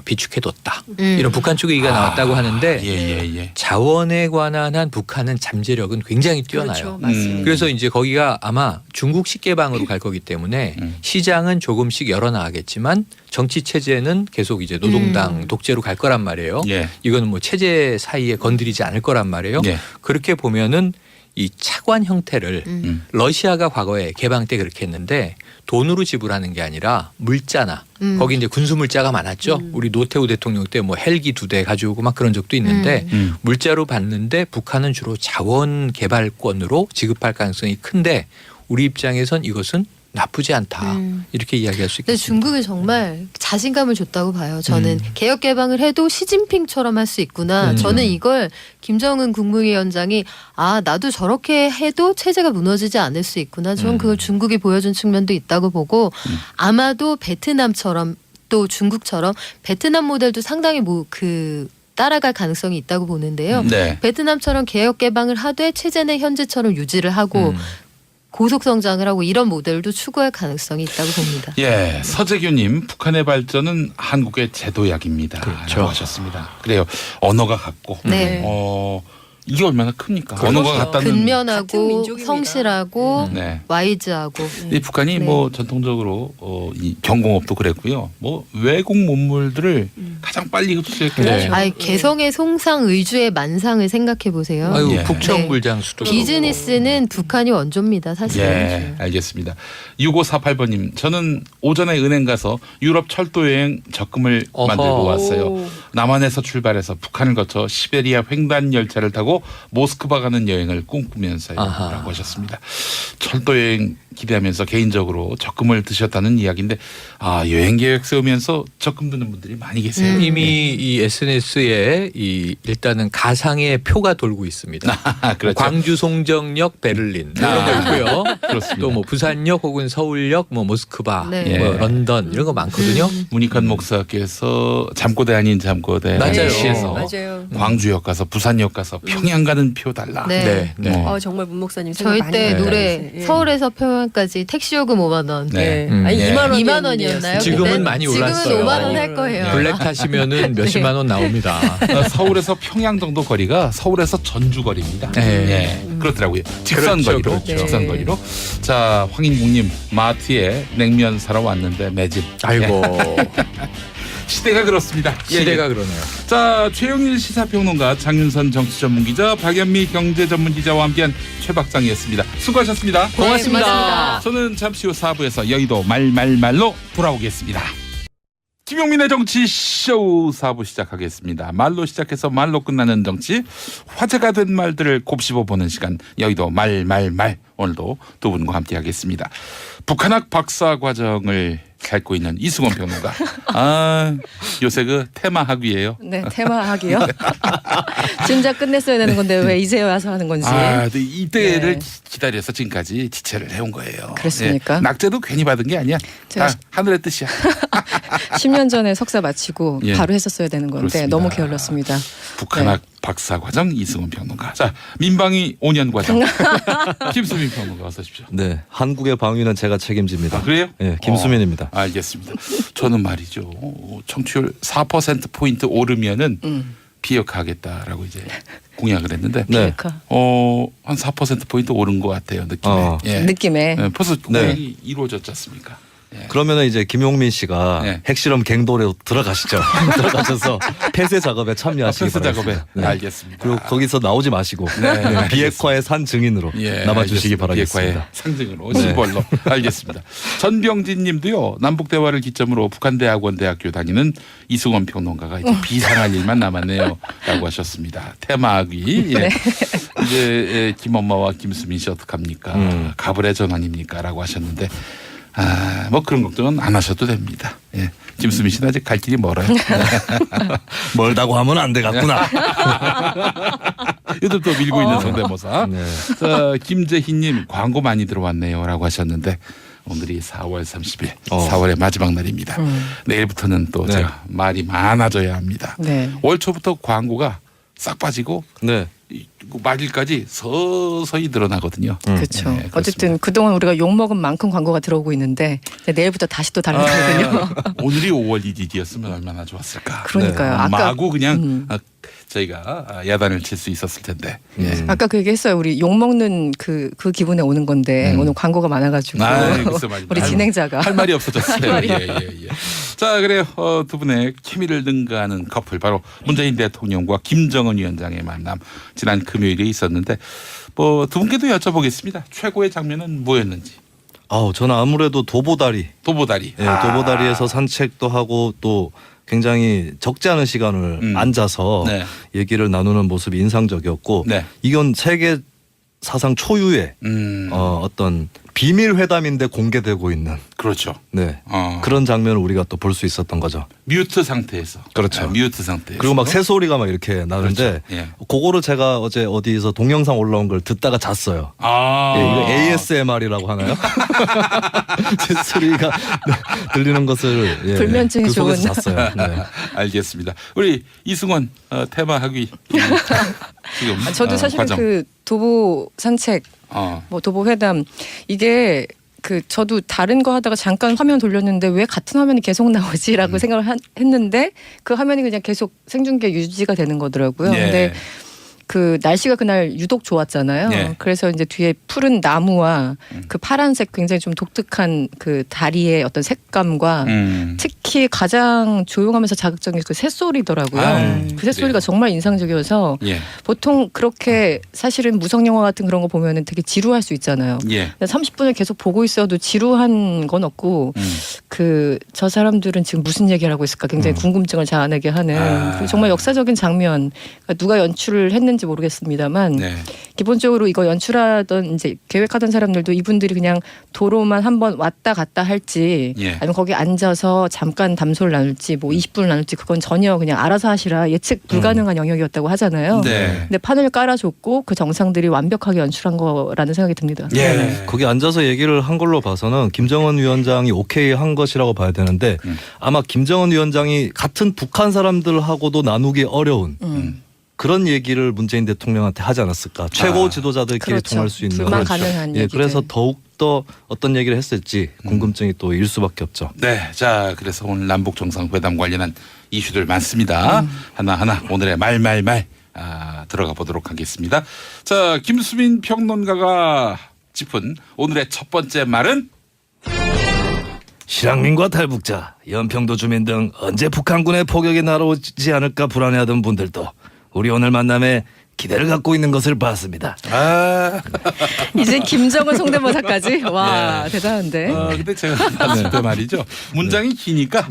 비축해뒀다. 이런 북한 쪽의 얘기가 나왔다고 하는데 예. 자원에 관한 한 북한은 잠재력은 굉장히 뛰어나요. 그렇죠. 맞습니다. 그래서 이제 거기가 아마 중국식 개방으로 갈 거기 때문에 시장은 조금씩 열어나가겠지만 정치 체제는 계속 이제 노동당 독재로 갈 거란 말이에요. 예. 이거는 뭐 체제 사이에 건드리지 않을 거란 말이에요. 예. 그렇게 보면은 이 차관 형태를 러시아가 과거에 개방 때 그렇게 했는데 돈으로 지불하는 게 아니라 물자나 거기 이제 군수 물자가 많았죠. 우리 노태우 대통령 때 뭐 헬기 2대 가져오고 막 그런 적도 있는데 물자로 받는데 북한은 주로 자원 개발권으로 지급할 가능성이 큰데 우리 입장에선 이것은 나쁘지 않다. 이렇게 이야기할 수 근데 있겠습니다. 중국은 정말 자신감을 줬다고 봐요. 저는 개혁 개방을 해도 시진핑처럼 할 수 있구나. 저는 이걸 김정은 국무위원장이 나도 저렇게 해도 체제가 무너지지 않을 수 있구나. 저는 그걸 중국이 보여준 측면도 있다고 보고 아마도 베트남처럼 또 중국처럼 베트남 모델도 상당히 따라갈 가능성이 있다고 보는데요. 네. 베트남처럼 개혁 개방을 하되 체제는 현재처럼 유지를 하고 고속 성장을 하고 이런 모델도 추구할 가능성이 있다고 봅니다. 예, 서재규님 북한의 발전은 한국의 제도약입니다. 그렇죠. 라고 하셨습니다. 그래요. 언어가 같고 네. 이게 얼마나 큽니까? 그렇죠. 언어가 같다는 같은 근면하고 민족입니다. 성실하고 네. 와이즈하고 이 북한이 네. 뭐 전통적으로 이 경공업도 그랬고요. 뭐 외국 문물들을 가장 빨리 흡수했고 네. 개성의 송상 의주의 만상을 생각해 보세요. 아유 예. 북청 네. 물장수도 비즈니스는 북한이 원조입니다. 사실은. 예, 알겠습니다. 6548번님, 저는 오전에 은행 가서 유럽 철도 여행 적금을 어허. 만들고 왔어요. 남한에서 출발해서 북한을 거쳐 시베리아 횡단 열차를 타고 모스크바 가는 여행을 꿈꾸면서요라고 아하. 하셨습니다. 철도 여행 기대하면서 개인적으로 적금을 드셨다는 이야기인데 여행 계획 세우면서 적금 드는 분들이 많이 계세요. 이미 이 SNS에 일단은 가상의 표가 돌고 있습니다. 그렇죠. 광주 송정역 베를린 이런 거 있고요. 그렇습니다. 또 뭐 부산역 혹은 서울역 뭐 모스크바 네. 뭐 예. 런던 이런 거 많거든요. 문익환 목사께서 잠꼬대 아닌 잠꼬대 맞아요. 시에서 맞아요. 광주역 가서 부산역 가서 평양 가는 표 달라. 네. 네. 정말 문 목사님 생각 저희 많이 때 해요. 노래 예. 서울에서 평양까지 택시 요금 5만 원. 네. 아니 네. 2만 2만 원이었나요? 지금은 그때? 많이 올랐어요. 지금은 5만 원 할 거예요. 블랙 타시면은 몇십만 원 나옵니다. 서울에서 평양 정도 거리가 서울에서 전주 거리입니다. 네. 예, 그렇더라고요. 직선 그렇죠, 거리로. 그렇죠. 직선 거리로. 자, 황인국님 마트에 냉면 사러 왔는데 매진. 아이고. 시대가 그렇습니다. 시대가 그러네요. 자, 최영일 시사평론가, 장윤선 정치전문기자, 박연미 경제전문기자와 함께한 최박장이었습니다. 수고하셨습니다. 고맙습니다. 저는 잠시 후 4부에서 여의도 말말말로 돌아오겠습니다. 김용민의 정치쇼 4부 시작하겠습니다. 말로 시작해서 말로 끝나는 정치, 화제가 된 말들을 곱씹어보는 시간, 여의도 말말말. 오늘도 두 분과 함께하겠습니다. 북한학 박사과정을 밟고 있는 이승원 평론가. 요새 그 테마학위예요. 네, 테마학이요. 진작 끝냈어야 되는 건데 왜 이제 와서 하는 건지. 이때를 네. 기다려서 지금까지 지체를 해온 거예요. 그렇습니까? 낙제도 괜히 받은 게 아니야. 제가 다 하늘의 뜻이야. 10년 전에 석사 마치고 예. 바로 했었어야 되는 건데 그렇습니다. 너무 게을렀습니다. 북한학 박사과정 이승원 평론가. 자, 민방위 5년 과정 김수민 평론가 어서 오십시오. 네, 한국의 방위는 제가 책임집니다. 아, 그래요? 네, 김수민입니다. 알겠습니다. 저는 말이죠. 청취율 4%포인트 오르면은 비역하겠다라고 이제 공약을 했는데 네. 한 4%포인트 오른 것 같아요. 느낌에. 예. 느낌에. 네, 벌써 공약이 이루어졌지 않습니까? 예. 그러면은 이제 김용민 씨가 네. 핵실험 갱도에 들어가시죠. 들어가셔서 폐쇄 작업에 참여하시기 폐쇄 작업에 바랍니다. 네. 알겠습니다. 그리고 거기서 나오지 마시고 네, 비핵화의 산 증인으로 남아주시기 알겠습니다. 비핵화의 바라겠습니다. 상징으로 심벌로 알겠습니다. 전병진 님도요. 남북 대화를 기점으로 북한대학원 대학교 다니는 이승원 평론가가 이제 비상할 일만 남았네요. 라고 하셨습니다. 테마학위. 예. 이제 김엄마와 김수민 씨 어떡합니까? 가불의 전환입니까? 라고 하셨는데 뭐 그런 걱정은 안 하셔도 됩니다. 예. 김수민 씨는 아직 갈 길이 멀어요. 멀다고 하면 안 되겠구나. 요즘 또 밀고 있는 성대모사. 네. 자, 김재희님 광고 많이 들어왔네요라고 하셨는데 오늘이 4월 30일, 4월의 마지막 날입니다. 내일부터는 또 네. 제가 말이 많아져야 합니다. 네. 월 초부터 광고가 싹 빠지고 네. 말일까지 서서히 늘어나거든요. 그렇죠. 네, 그렇습니다. 어쨌든 그동안 우리가 욕먹은 만큼 광고가 들어오고 있는데 이제 내일부터 다시 또 달라지거든요. 오늘이 5월 1일이었으면 얼마나 좋았을까. 그러니까요. 아까 마구 그냥 저희가 야단을 칠 수 있었을 텐데. 예. 아까 그 얘기했어요. 우리 욕먹는 그 기분에 오는 건데 오늘 광고가 많아가지고 글쎄 말입니다. 우리 진행자가 할 말이 없어졌어요. 예. 자, 그래요. 두 분의 케미를 능가하는 커플 바로 문재인 대통령과 김정은 위원장의 만남 지난 금요일에 있었는데 뭐 두 분께도 여쭤보겠습니다. 최고의 장면은 뭐였는지. 저는 아무래도 도보다리. 도보다리. 네, 도보다리에서 산책도 하고 또 굉장히 적지 않은 시간을 앉아서 네. 얘기를 나누는 모습이 인상적이었고 네. 이건 세계 사상 초유의 어떤 비밀 회담인데 공개되고 있는 그렇죠. 네. 어. 그런 장면을 우리가 또 볼 수 있었던 거죠. 뮤트 상태에서. 그렇죠. 뮤트 상태에서. 그리고 막 새소리가 막 이렇게 나는데 그렇죠. 예. 그거를 제가 어제 어디서 동영상 올라온 걸 듣다가 잤어요. 이거 ASMR이라고 하나요? 새소리가 들리는 것을 불면증이 그 속에서 좋은. 잤어요. 네. 알겠습니다. 우리 이승원 테마 학위 지금 저도 사실은 과정. 그 도보 산책 뭐 도보 회담 이게 저도 다른 거 하다가 잠깐 화면 돌렸는데 왜 같은 화면이 계속 나오지라고 생각을 했는데 그 화면이 그냥 계속 생중계 유지가 되는 거더라고요. 예. 근데 그 날씨가 그날 유독 좋았잖아요. 예. 그래서 이제 뒤에 푸른 나무와 그 파란색 굉장히 좀 독특한 그 다리의 어떤 색감과 특히 가장 조용하면서 자극적인 그 새소리더라고요. 그 새소리가 그래요. 정말 인상적이어서 예. 보통 그렇게 사실은 무성 영화 같은 그런 거 보면은 되게 지루할 수 있잖아요. 예. 30분을 계속 보고 있어도 지루한 건 없고 저 사람들은 지금 무슨 얘기를 하고 있을까 굉장히 궁금증을 자아내게 하는 그리고 정말 역사적인 장면. 그러니까 누가 연출을 했는지 모르겠습니다만 네. 기본적으로 이거 연출하던 이제 계획하던 사람들도 이분들이 그냥 도로만 한번 왔다 갔다 할지 예. 아니면 거기 앉아서 잠깐 담소를 나눌지 뭐 20분을 나눌지 그건 전혀 그냥 알아서 하시라 예측 불가능한 영역이었다고 하잖아요. 네. 근데 판을 깔아줬고 그 정상들이 완벽하게 연출한 거라는 생각이 듭니다. 예. 거기 앉아서 얘기를 한 걸로 봐서는 김정은 위원장이 오케이 한 것이라고 봐야 되는데 아마 김정은 위원장이 같은 북한 사람들하고도 나누기 어려운 그런 얘기를 문재인 대통령한테 하지 않았을까. 최고 지도자들끼리 그렇죠. 통할 수 있는. 불만 가능한 얘기들. 그래서 더욱더 어떤 얘기를 했을지 궁금증이 또 일 수밖에 없죠. 네. 자, 그래서 오늘 남북 정상회담 관련한 이슈들 많습니다. 하나하나 오늘의 말말말 들어가 보도록 하겠습니다. 자, 김수민 평론가가 짚은 오늘의 첫 번째 말은 실향민과 탈북자, 연평도 주민 등 언제 북한군의 포격이 날아오지 않을까 불안해하던 분들도 우리 오늘 만남에 기대를 갖고 있는 것을 봤습니다. 이제 김정은 성대모사까지 와 대단한데. 근데 제가 봤을 때 말이죠. 문장이 기니까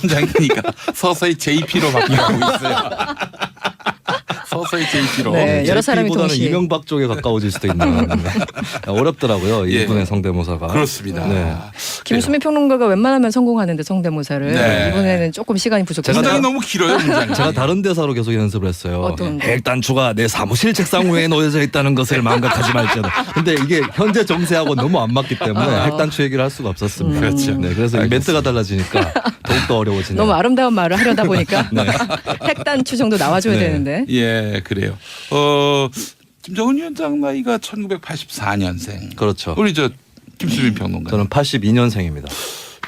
문장이 기니까 서서히 JP로 바뀌고 있어요. 서서히 JP로. 네, 여러 사람이 JP보다는 동시에. 이명박 쪽에 가까워질 수도 있는. 어렵더라고요. 예. 이분의 성대모사가. 그렇습니다. 네. 김수미 평론가가 웬만하면 성공하는데 성대모사를 네. 이번에는 조금 시간이 부족해서. 문장이 너무 길어요. 문장이. 제가 다른 대사로 계속 연습을 했어요. 어떤 거? 핵단추가 내 사무실 책상 위에 놓여져 있다는 것을 망각하지 말지어다. 근데 이게 현재 정세하고 너무 안 맞기 때문에 핵단추 얘기를 할 수가 없었습니다. 그렇죠. 네, 그래서 이 멘트가 달라지니까 더욱더 어려워지네요. 너무 아름다운 말을 하려다 보니까 네. 핵단추 정도 나와줘야 네. 되는데. 예, 그래요. 김정은 위원장 나이가 1984년생. 그렇죠. 우리 저 김수민 평론가. 저는 82년생입니다.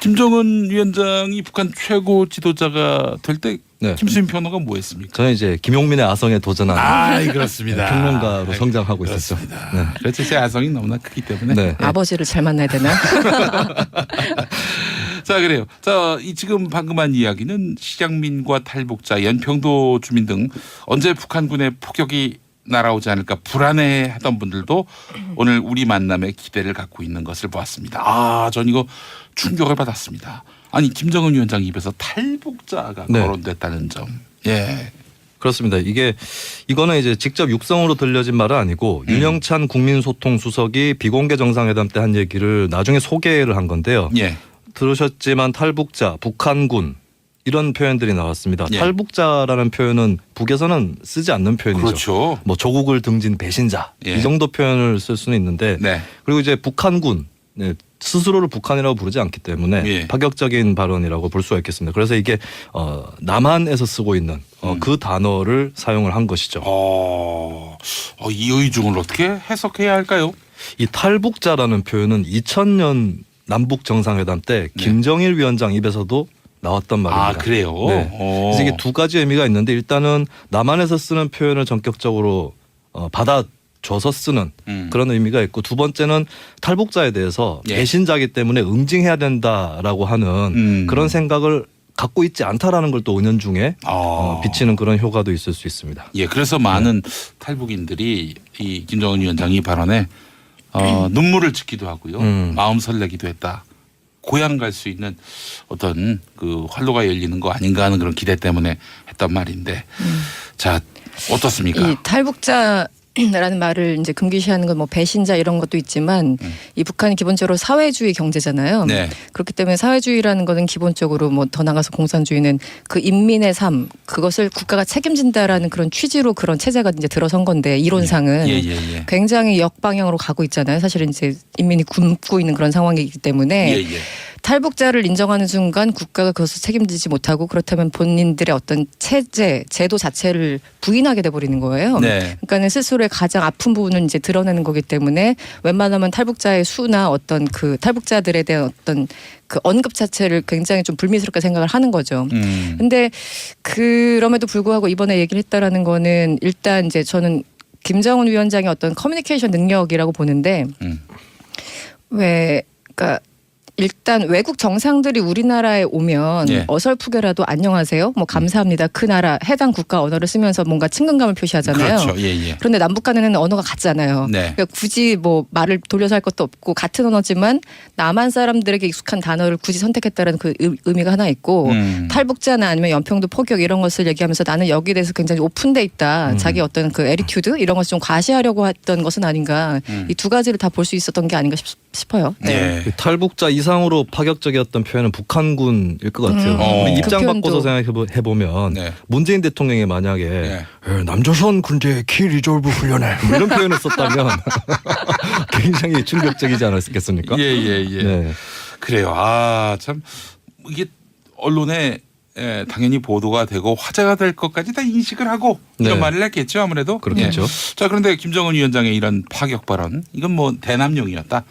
김정은 위원장이 북한 최고 지도자가 될 때 네. 김수민 평론가 뭐 했습니까? 저는 이제 김용민의 아성에 도전하는 그렇습니다. 평론가로 성장하고 있었죠. 그렇습니다. 네. 그렇죠. 제 아성이 너무나 크기 때문에. 네. 아버지를 잘 만나야 되나? 자, 그래요. 자, 이 지금 방금 한 이야기는 실향민과 탈북자, 연평도 주민 등 언제 북한군의 포격이 날아오지 않을까 불안해하던 분들도 오늘 우리 만남에 기대를 갖고 있는 것을 보았습니다. 전 이거 충격을 받았습니다. 아니 김정은 위원장 입에서 탈북자가 네. 거론됐다는 점. 예. 그렇습니다. 이거는 이제 직접 육성으로 들려진 말은 아니고 윤영찬 국민소통수석이 비공개 정상회담 때 한 얘기를 나중에 소개를 한 건데요. 예. 들으셨지만 탈북자, 북한군 이런 표현들이 나왔습니다. 예. 탈북자라는 표현은 북에서는 쓰지 않는 표현이죠. 그렇죠. 뭐 조국을 등진 배신자 예. 이 정도 표현을 쓸 수는 있는데 네. 그리고 이제 북한군 네, 스스로를 북한이라고 부르지 않기 때문에 예. 파격적인 발언이라고 볼 수가 있겠습니다. 그래서 이게 남한에서 쓰고 있는 그 단어를 사용을 한 것이죠. 이 의중을 어떻게 해석해야 할까요? 이 탈북자라는 표현은 2000년 남북 정상회담 때 네. 김정일 위원장 입에서도 나왔단 말입니다. 그래요? 네. 그래서 이게 두 가지 의미가 있는데 일단은 남한에서 쓰는 표현을 전격적으로 받아줘서 쓰는 그런 의미가 있고 두 번째는 탈북자에 대해서 예. 배신자이기 때문에 응징해야 된다라고 하는 그런 생각을 갖고 있지 않다라는 걸 또 은연중에 비치는 그런 효과도 있을 수 있습니다. 예, 그래서 많은 탈북인들이 이 김정은 위원장이 발언에 눈물을 짓기도 하고요. 마음 설레기도 했다. 고향 갈 수 있는 어떤 그 활로가 열리는 거 아닌가 하는 그런 기대 때문에 했단 말인데. 자, 어떻습니까? 이 탈북자라는 말을 이제 금기시하는 건 뭐 배신자 이런 것도 있지만 이 북한이 기본적으로 사회주의 경제잖아요. 네. 그렇기 때문에 사회주의라는 거는 기본적으로 뭐 더 나가서 공산주의는 그 인민의 삶 그것을 국가가 책임진다라는 그런 취지로 그런 체제가 이제 들어선 건데 이론상은 예. 굉장히 역방향으로 가고 있잖아요. 사실은 이제 인민이 굶고 있는 그런 상황이기 때문에 예. 탈북자를 인정하는 순간 국가가 그것을 책임지지 못하고 그렇다면 본인들의 어떤 체제, 제도 자체를 부인하게 돼버리는 거예요. 네. 그러니까는 스스로의 가장 아픈 부분을 이제 드러내는 거기 때문에 웬만하면 탈북자의 수나 어떤 그 탈북자들에 대한 어떤 그 언급 자체를 굉장히 좀 불미스럽게 생각을 하는 거죠. 근데 그럼에도 불구하고 이번에 얘기를 했다라는 거는 일단 이제 저는 김정은 위원장의 어떤 커뮤니케이션 능력이라고 보는데 그러니까 일단 외국 정상들이 우리나라에 오면 예. 어설프게라도 안녕하세요, 뭐 감사합니다, 그 나라 해당 국가 언어를 쓰면서 뭔가 친근감을 표시하잖아요. 그렇죠. 예. 그런데 남북 간에는 언어가 같잖아요. 네. 그러니까 굳이 뭐 말을 돌려서 할 것도 없고 같은 언어지만 남한 사람들에게 익숙한 단어를 굳이 선택했다는 그 의미가 하나 있고 탈북자나 아니면 연평도 포격 이런 것을 얘기하면서 나는 여기에 대해서 굉장히 오픈돼 있다. 자기 어떤 그 에리튜드 이런 것을 좀 과시하려고 했던 것은 아닌가. 이 두 가지를 다 볼 수 있었던 게 아닌가 싶어요. 네. 예. 탈북자 이상으로 파격적이었던 표현은 북한군일 것 같아요. 우리 입장 그 바꿔서 표현도. 생각해보면 네. 문재인 대통령이 만약에 남조선 군대 키 리졸브 훈련에 뭐 이런 표현을 썼다면 굉장히 충격적이지 않았겠습니까? 예. 네. 그래요. 참 이게 언론에 당연히 보도가 되고 화제가 될 것까지 다 인식을 하고 이런 네. 말을 했겠죠. 아무래도. 그렇겠죠. 예. 자, 그런데 김정은 위원장의 이런 파격 발언 이건 뭐 대남용이었다.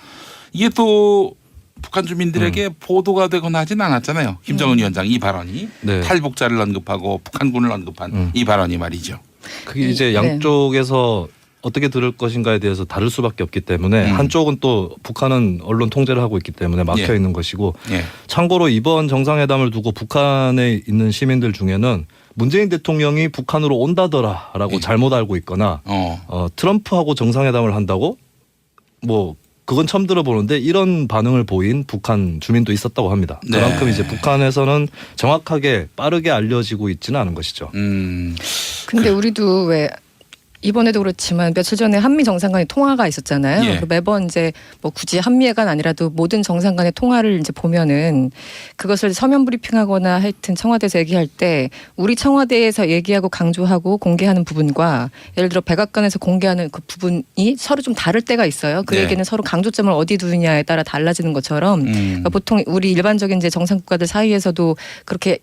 이게 또 북한 주민들에게 보도가 되거나 하진 않았잖아요. 김정은 위원장 이 발언이 네. 탈북자를 언급하고 북한군을 언급한 이 발언이 말이죠. 그게 이제 네. 양쪽에서 어떻게 들을 것인가에 대해서 다를 수밖에 없기 때문에 한쪽은 또 북한은 언론 통제를 하고 있기 때문에 막혀 예. 있는 것이고 예. 참고로 이번 정상회담을 두고 북한에 있는 시민들 중에는 문재인 대통령이 북한으로 온다더라라고 예. 잘못 알고 있거나 트럼프하고 정상회담을 한다고 뭐 그건 처음 들어보는데 이런 반응을 보인 북한 주민도 있었다고 합니다. 네. 그만큼 이제 북한에서는 정확하게 빠르게 알려지고 있지는 않은 것이죠. 근데 우리도 왜 이번에도 그렇지만 며칠 전에 한미 정상 간의 통화가 있었잖아요. 예. 그 매번 이제 뭐 굳이 한미간 아니라도 모든 정상 간의 통화를 이제 보면은 그것을 서면 브리핑하거나 하여튼 청와대에서 얘기할 때 우리 청와대에서 얘기하고 강조하고 공개하는 부분과 예를 들어 백악관에서 공개하는 그 부분이 서로 좀 다를 때가 있어요. 그 네. 얘기는 서로 강조점을 어디 두느냐에 따라 달라지는 것처럼 그러니까 보통 우리 일반적인 이제 정상 국가들 사이에서도 그렇게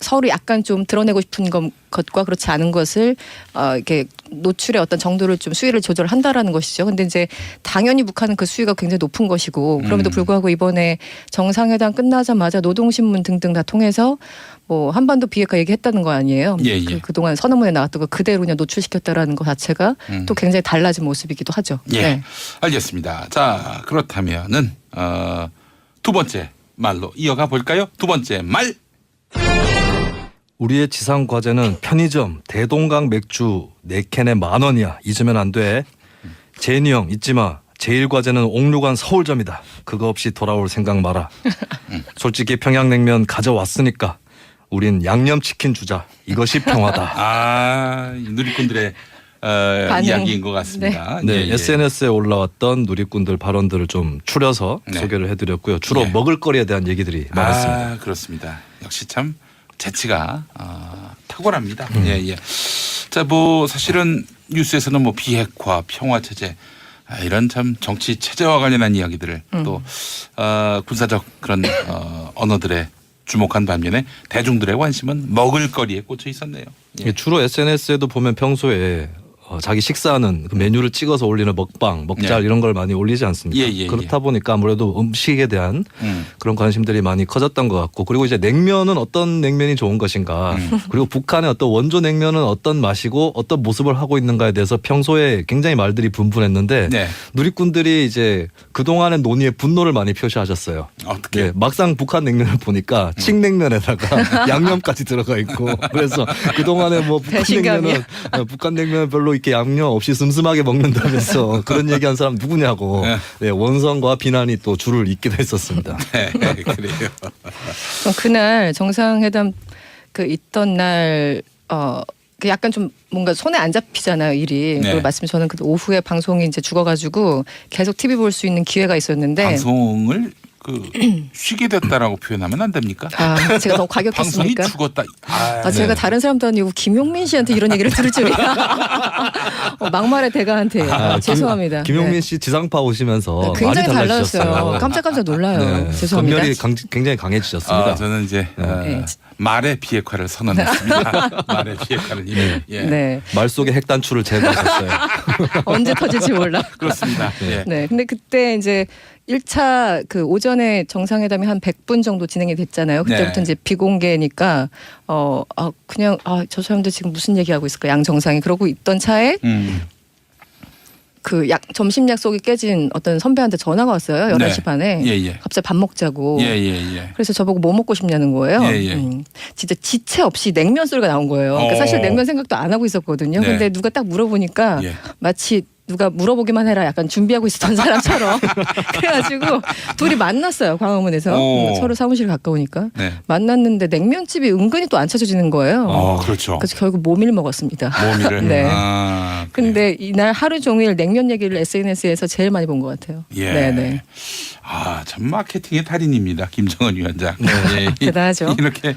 서로 약간 좀 드러내고 싶은 것과 그렇지 않은 것을 이렇게 노출의 어떤 정도를 좀 수위를 조절한다라는 것이죠. 근데 이제 당연히 북한은 그 수위가 굉장히 높은 것이고 그럼에도 불구하고 이번에 정상회담 끝나자마자 노동신문 등등 다 통해서 뭐 한반도 비핵화 얘기했다는 거 아니에요. 예, 예. 그동안 선언문에 나왔던 거 그대로 그냥 노출시켰다라는 것 자체가 또 굉장히 달라진 모습이기도 하죠. 예. 네. 알겠습니다. 자, 그렇다면은 두 번째 말로 이어가 볼까요? 두 번째 말. 우리의 지상 과제는 편의점 대동강 맥주 4캔에 10,000원이야. 잊으면 안 돼. 제니 형 잊지 마. 제일 과제는 옥류관 서울점이다. 그거 없이 돌아올 생각 마라. 솔직히 평양냉면 가져왔으니까 우린 양념치킨 주자. 이것이 평화다. 아, 이 누리꾼들의 이야기인 것 같습니다. 네, 예, 예. SNS에 올라왔던 누리꾼들 발언들을 좀 추려서 네. 소개를 해드렸고요. 주로 예. 먹을거리에 대한 얘기들이 많았습니다. 아, 그렇습니다. 역시 참 재치가 탁월합니다. 예, 예. 자, 뭐 사실은 뉴스에서는 뭐 비핵화, 평화 체제 이런 참 정치 체제와 관련한 이야기들을 또 군사적 그런 언어들에 주목한 반면에 대중들의 관심은 먹을거리에 꽂혀 있었네요. 예. 주로 SNS에도 보면 평소에 자기 식사하는 그 메뉴를 찍어서 올리는 먹방, 먹잘 예. 이런 걸 많이 올리지 않습니까? 예, 예, 그렇다 보니까 아무래도 음식에 대한 그런 관심들이 많이 커졌던 것 같고 그리고 이제 냉면은 어떤 냉면이 좋은 것인가 그리고 북한의 어떤 원조 냉면은 어떤 맛이고 어떤 모습을 하고 있는가에 대해서 평소에 굉장히 말들이 분분했는데 네. 누리꾼들이 이제 그동안의 논의에 분노를 많이 표시하셨어요. 어떻게? 네, 막상 북한 냉면을 보니까 칡냉면에다가 양념까지 들어가 있고 그래서 그동안에 뭐 북한 냉면은 북한 냉면 별로 이렇게 양념 없이 슴슴하게 먹는다면서 그런 얘기한 사람 누구냐고 네, 원성과 비난이 또 줄을 잇기도 했었습니다. 네, 그래요. 그날 정상회담 그 있던 날 그 약간 좀 뭔가 손에 안 잡히잖아요 일이. 네. 그리고 마침 저는 그 오후에 방송이 이제 죽어가지고 계속 TV 볼 수 있는 기회가 있었는데 방송을 쉬게 됐다라고 표현하면 안 됩니까? 아 제가 너무 방송이 과격했습니까? 죽었다. 제가 다른 사람도 아니고 김용민 씨한테 이런 얘기를 들을 줄이야. 막말의 대가한테 죄송합니다. 김용민 네. 씨 지상파 오시면서 굉장히 많이 달라졌어요. 달라지셨어요. 깜짝깜짝 놀라요. 네, 죄송합니다. 건멸이 굉장히 강해지셨습니다. 저는 이제 네. 말의 비핵화를 선언했습니다. 말의 비핵화를 이미. 예. 네. 말 속에 핵단추를 제거하셨어요. 언제 터질지 몰라. 그렇습니다. 예. 네. 근데 그때 이제 1차 그 오전에 정상회담이 한 100분 정도 진행이 됐잖아요. 그때부터 네. 이제 비공개니까 그냥 저 사람들 지금 무슨 얘기하고 있을까 양 정상이 그러고 있던 차에 그 점심 약속이 깨진 어떤 선배한테 전화가 왔어요. 11시 네. 반에. 예, 예. 갑자기 밥 먹자고. 예, 예, 예. 그래서 저보고 뭐 먹고 싶냐는 거예요. 예, 예. 진짜 지체 없이 냉면 소리가 나온 거예요. 그러니까 사실 냉면 생각도 안 하고 있었거든요. 네. 근데 누가 딱 물어보니까 예. 마치 누가 물어보기만 해라 약간 준비하고 있었던 사람처럼 그래가지고 둘이 만났어요. 광화문에서 서로 사무실 가까우니까 네. 만났는데 냉면집이 은근히 또 안 찾아지는 거예요. 그렇죠. 그래서 결국 모밀 먹었습니다. 모밀을. 네. 그래요. 근데 이날 하루 종일 냉면 얘기를 SNS에서 제일 많이 본 것 같아요. 예. 네네. 참 마케팅의 달인입니다. 김정은 위원장. 예. 대단하죠. 이렇게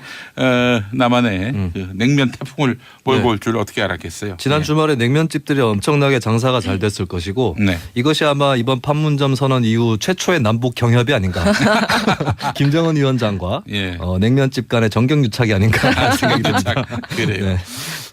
나만의 그 냉면 태풍을 몰고 올 줄 어떻게 알았겠어요. 지난 주말에 냉면집들이 엄청나게 장사가 잘 됐을 것이고 네. 이것이 아마 이번 판문점 선언 이후 최초의 남북 경협이 아닌가. 김정은 위원장과 예. 냉면집 간의 정경유착이 아닌가 생각이 듭니다. 그래요. 네.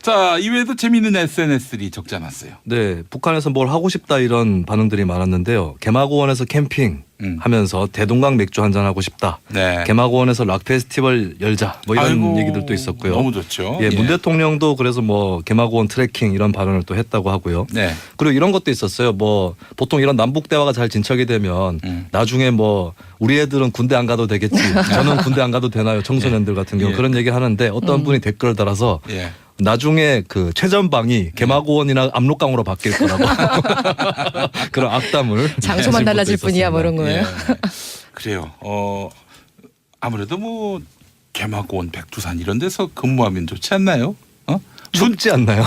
자, 이외에도 재미있는 SNS들이 적지 않았어요. 네, 북한에서 뭘 하고 싶다 이런 반응들이 많았는데요. 개마고원에서 캠핑 하면서 대동강 맥주 한잔 하고 싶다. 네. 개마고원에서 락 페스티벌 열자 뭐 이런 아이고, 얘기들도 있었고요. 너무 좋죠. 예, 문 대통령도 그래서 뭐 개마고원 트레킹 이런 발언을 또 했다고 하고요. 네. 그리고 이런 것도 있었어요. 뭐 보통 이런 남북 대화가 잘 진척이 되면 나중에 뭐 우리 애들은 군대 안 가도 되겠지. 저는 군대 안 가도 되나요? 청소년들 같은 경우 예. 그런 얘기 하는데 어떤 분이 댓글을 달아서 예. 나중에 그 최전방이 개마고원이나 압록강으로 바뀔 거라고 그런 악담을 장소만 달라질 뿐이야 뭐 이런 거예요. 예. 그래요. 아무래도 뭐 개마고원, 백두산 이런 데서 근무하면 좋지 않나요? 춥지 않나요?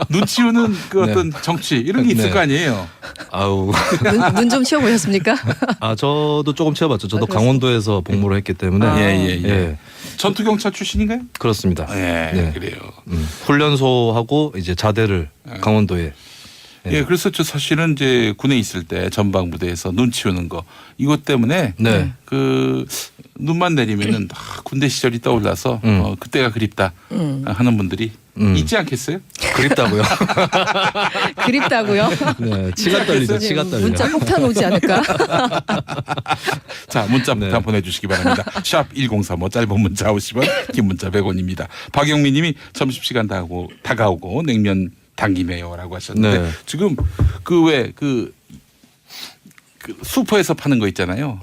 눈치우는 그 어떤 정치 이런 게 있을 네. 거 아니에요. 아우. 눈 좀 치워보셨습니까? 아 저도 조금 채워봤죠. 저도 강원도에서 복무를 했기 때문에 예. 전투 경찰 출신인가요? 그렇습니다. 예, 네. 그래요. 훈련소하고 이제 자대를 강원도에 예, 그래서 저 사실은 이제 군에 있을 때 전방부대에서 눈 치우는 거 이것 때문에 네. 그 눈만 내리면은 군대 시절이 떠올라서 그때가 그립다 하는 분들이 있지 않겠어요? 그립다고요. 그립다고요? 네, 치가 떨리죠. 치가 떨려. 문자 폭탄 오지 않을까? 자, 문자 네. 폭탄 보내주시기 바랍니다. 샵 1035 짧은 문자 50원, 긴 문자 100원입니다. 박영민 님이 점심시간 다가오고 냉면 당기네요라고 하셨는데 네. 지금 그 슈퍼에서 파는 거 있잖아요.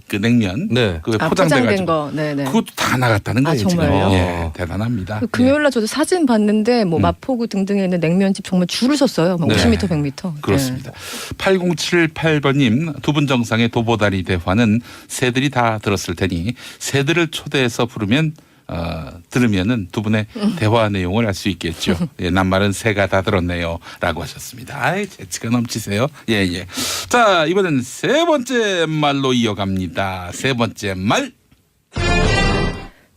그 냉면. 네. 그 아, 포장된 포장된 거. 네네. 그것도 다 나갔다는 아, 거예요. 정말요? 지금. 예, 대단합니다. 금요일날 저도 사진 봤는데 뭐 마포구 등등에 있는 냉면집 정말 줄을 섰어요. 막 네. 50m, 100m. 그렇습니다. 8078번님 두 분 정상의 도보다리 대화는 새들이 다 들었을 테니 새들을 초대해서 부르면 들으면은 두 분의 대화 내용을 알 수 있겠죠. 예, 낱말은 새가 다 들었네요라고 하셨습니다. 아이 재치가 넘치세요. 예. 자, 이번엔 세 번째 말로 이어갑니다. 세 번째 말.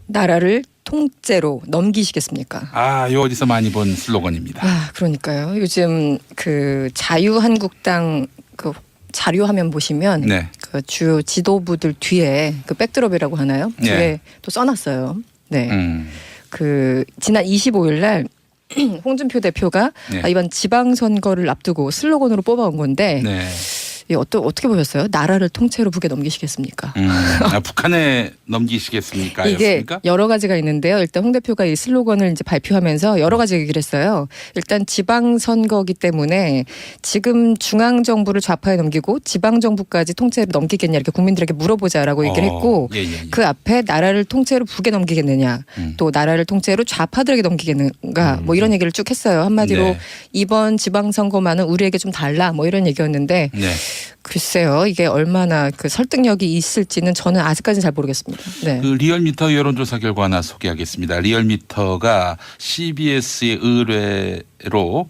나라를 통째로 넘기시겠습니까? 아, 이 어디서 많이 본 슬로건입니다. 아, 그러니까요. 요즘 그 자유한국당 그 자료화면 보시면 네. 그 주요 지도부들 뒤에 그 백드롭이라고 하나요? 뒤에 네. 또 써놨어요. 네. 음. 그 지난 25일 날 홍준표 대표가 네. 이번 지방선거를 앞두고 슬로건으로 뽑아온 건데 네. 이 어떻게 보셨어요? 나라를 통째로 북에 넘기시겠습니까? 북한에 넘기시겠습니까? 이게 였습니까? 여러 가지가 있는데요. 일단 홍 대표가 이 슬로건을 이제 발표하면서 여러 가지 얘기를 했어요. 일단 지방선거기 때문에 지금 중앙정부를 좌파에 넘기고 지방정부까지 통째로 넘기겠냐 이렇게 국민들에게 물어보자라고 얘기를 했고 예. 그 앞에 나라를 통째로 북에 넘기겠느냐 또 나라를 통째로 좌파들에게 넘기겠는가 뭐 이런 얘기를 쭉 했어요. 한마디로 네. 이번 지방선거만은 우리에게 좀 달라 뭐 이런 얘기였는데 네. 글쎄요. 이게 얼마나 그 설득력이 있을지는 저는 아직까지는 잘 모르겠습니다. 네. 그 리얼미터 여론조사 결과 하나 소개하겠습니다. 리얼미터가 CBS의 의뢰로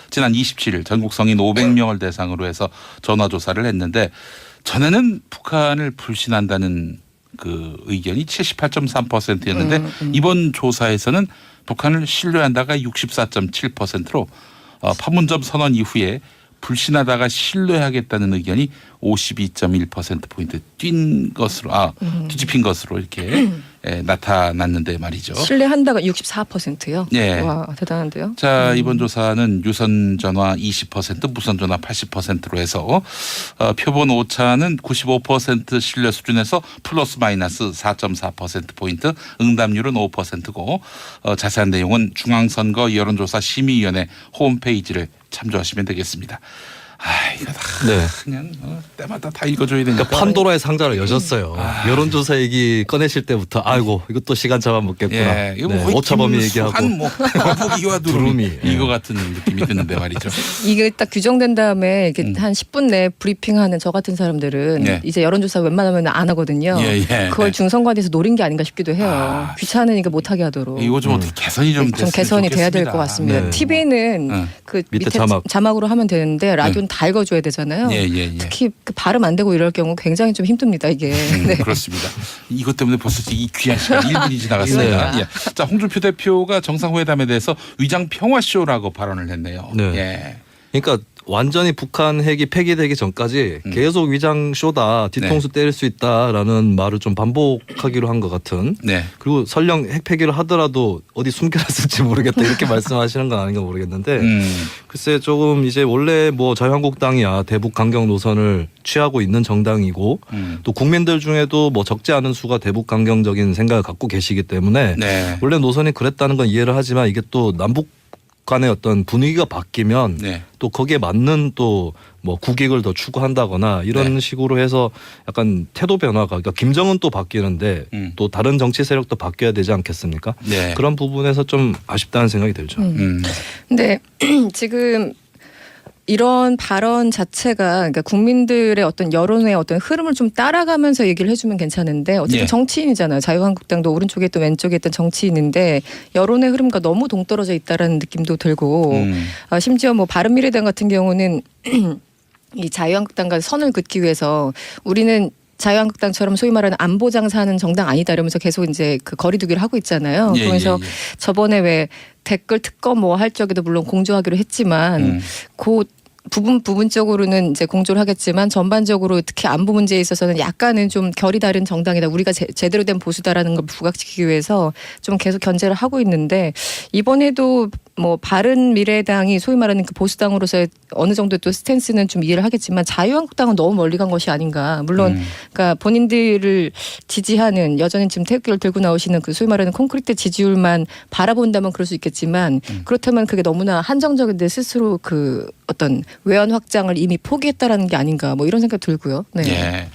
지난 27일 전국 성인 500명을 대상으로 해서 전화조사를 했는데 전에는 북한을 불신한다는 그 의견이 78.3%였는데 이번 조사에서는 북한을 신뢰한다가 64.7%로 판문점 선언 이후에 불신하다가 신뢰하겠다는 의견이 52.1%포인트 뒤집힌 것으로 이렇게 나타났는데 말이죠. 신뢰한다가 64%요? 예. 와, 대단한데요? 자, 이번 조사는 유선 전화 20%, 무선 전화 80%로 해서 표본 오차는 95% 신뢰 수준에서 플러스 마이너스 4.4%포인트, 응답률은 5%고 자세한 내용은 중앙선거 여론조사 심의위원회 홈페이지를 참조하시면 되겠습니다. 아, 이거 다 네. 그냥 때마다 다 읽어줘야 되니까. 그러니까 판도라의 상자를 여셨어요. 여론조사 얘기 꺼내실 때부터 아이고 이것도 시간 잡아먹겠구나. 예, 이거 네, 거의 오차범위 얘기하고 거북이와 두루미 두루미. 예. 이거 같은 느낌이 드는데 말이죠. 이게 딱 규정된 다음에 이게 한 10분 내에 브리핑하는 저 같은 사람들은 네. 이제 여론조사 웬만하면 안 하거든요. 예. 그걸 중선관에서 노린 게 아닌가 싶기도 해요. 아, 귀찮으니까 못하게 하도록. 이거 좀 어떻게 개선이 좀 됐으면 개선이 돼야 될 좋겠습니다. 것 같습니다. 네. TV는 그 밑에 밑에 자막. 자막으로 하면 되는데 라디오는 다 읽어줘야 되잖아요. 예. 특히 그 발음 안 되고 이럴 경우 굉장히 좀 힘듭니다. 이게. 네. 그렇습니다. 이것 때문에 벌써 이 귀한 시간 1분이 지나갔습니다. 네. 예. 자, 홍준표 대표가 정상회담에 대해서 위장 평화쇼라고 발언을 했네요. 네. 예. 그러니까 완전히 북한 핵이 폐기되기 전까지 계속 위장 쇼다, 뒤통수 때릴 수 있다라는 말을 좀 반복하기로 한 것 같은. 네. 그리고 설령 핵 폐기를 하더라도 어디 숨겨놨을지 모르겠다 이렇게 말씀하시는 건 아닌가 모르겠는데 글쎄 조금 이제 원래 뭐 자유한국당이야 대북 강경 노선을 취하고 있는 정당이고 또 국민들 중에도 뭐 적지 않은 수가 대북 강경적인 생각을 갖고 계시기 때문에 네. 원래 노선이 그랬다는 건 이해를 하지만 이게 또 남북 간의 어떤 분위기가 바뀌면 네. 또 거기에 맞는 또 뭐 국익을 더 추구한다거나 이런 네. 식으로 해서 약간 태도 변화가 그러니까 김정은 또 바뀌는데 또 다른 정치 세력도 바뀌어야 되지 않겠습니까? 네. 그런 부분에서 좀 아쉽다는 생각이 들죠. 근데 지금 이런 발언 자체가 그러니까 국민들의 어떤 여론의 어떤 흐름을 좀 따라가면서 얘기를 해주면 괜찮은데 어쨌든 예. 정치인이잖아요. 자유한국당도 오른쪽에 있던 왼쪽에 있던 정치인인데 여론의 흐름과 너무 동떨어져 있다라는 느낌도 들고 심지어 뭐 바른미래당 같은 경우는 이 자유한국당과 선을 긋기 위해서 우리는 자유한국당처럼 소위 말하는 안보 장사하는 정당 아니다 이러면서 계속 이제 그 거리두기를 하고 있잖아요. 예, 그러면서 예, 예. 저번에 왜 댓글 특검 뭐 할 적에도 물론 공조하기로 했지만 그 부분적으로는 이제 공조를 하겠지만 전반적으로 특히 안보 문제에 있어서는 약간은 좀 결이 다른 정당이다. 우리가 제대로 된 보수다라는 걸 부각시키기 위해서 좀 계속 견제를 하고 있는데 이번에도 뭐 바른미래당이 소위 말하는 그 보수당으로서의 어느 정도 또 스탠스는 좀 이해를 하겠지만 자유한국당은 너무 멀리 간 것이 아닌가. 물론 그러니까 본인들을 지지하는 여전히 지금 태극기를 들고 나오시는 그 소위 말하는 콘크리트 지지율만 바라본다면 그럴 수 있겠지만 그렇다면 그게 너무나 한정적인데 스스로 그 어떤 외연 확장을 이미 포기했다라는 게 아닌가 뭐 이런 생각 들고요. 네. 예.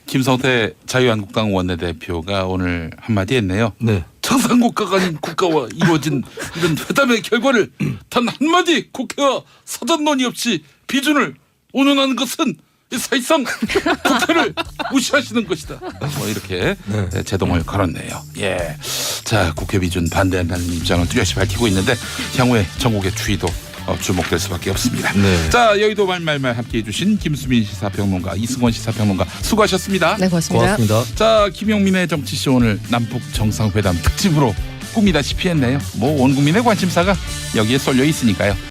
김성태 자유한국당 원내대표가 오늘 한마디 했네요. 네. 정상국가가 아닌 국가와 이루어진 이런 회담의 결과를 단 한마디 국회와 사전 논의 없이 비준을 운운하는 것은 사실상 국회를 무시하시는 것이다. 뭐 이렇게 제동을 걸었네요. 예. 자, 국회 비준 반대한다는 입장을 뚜렷이 밝히고 있는데 향후에 전국의 추이도 주목될 수밖에 없습니다. 네. 자, 여의도 말말말 함께해 주신 김수민 시사평론가, 이승원 시사평론가 수고하셨습니다. 네, 고맙습니다. 고맙습니다. 자, 김용민의 정치쇼 오늘 남북 정상회담 특집으로 꾸미다시피 했네요. 뭐 온 국민의 관심사가 여기에 쏠려 있으니까요.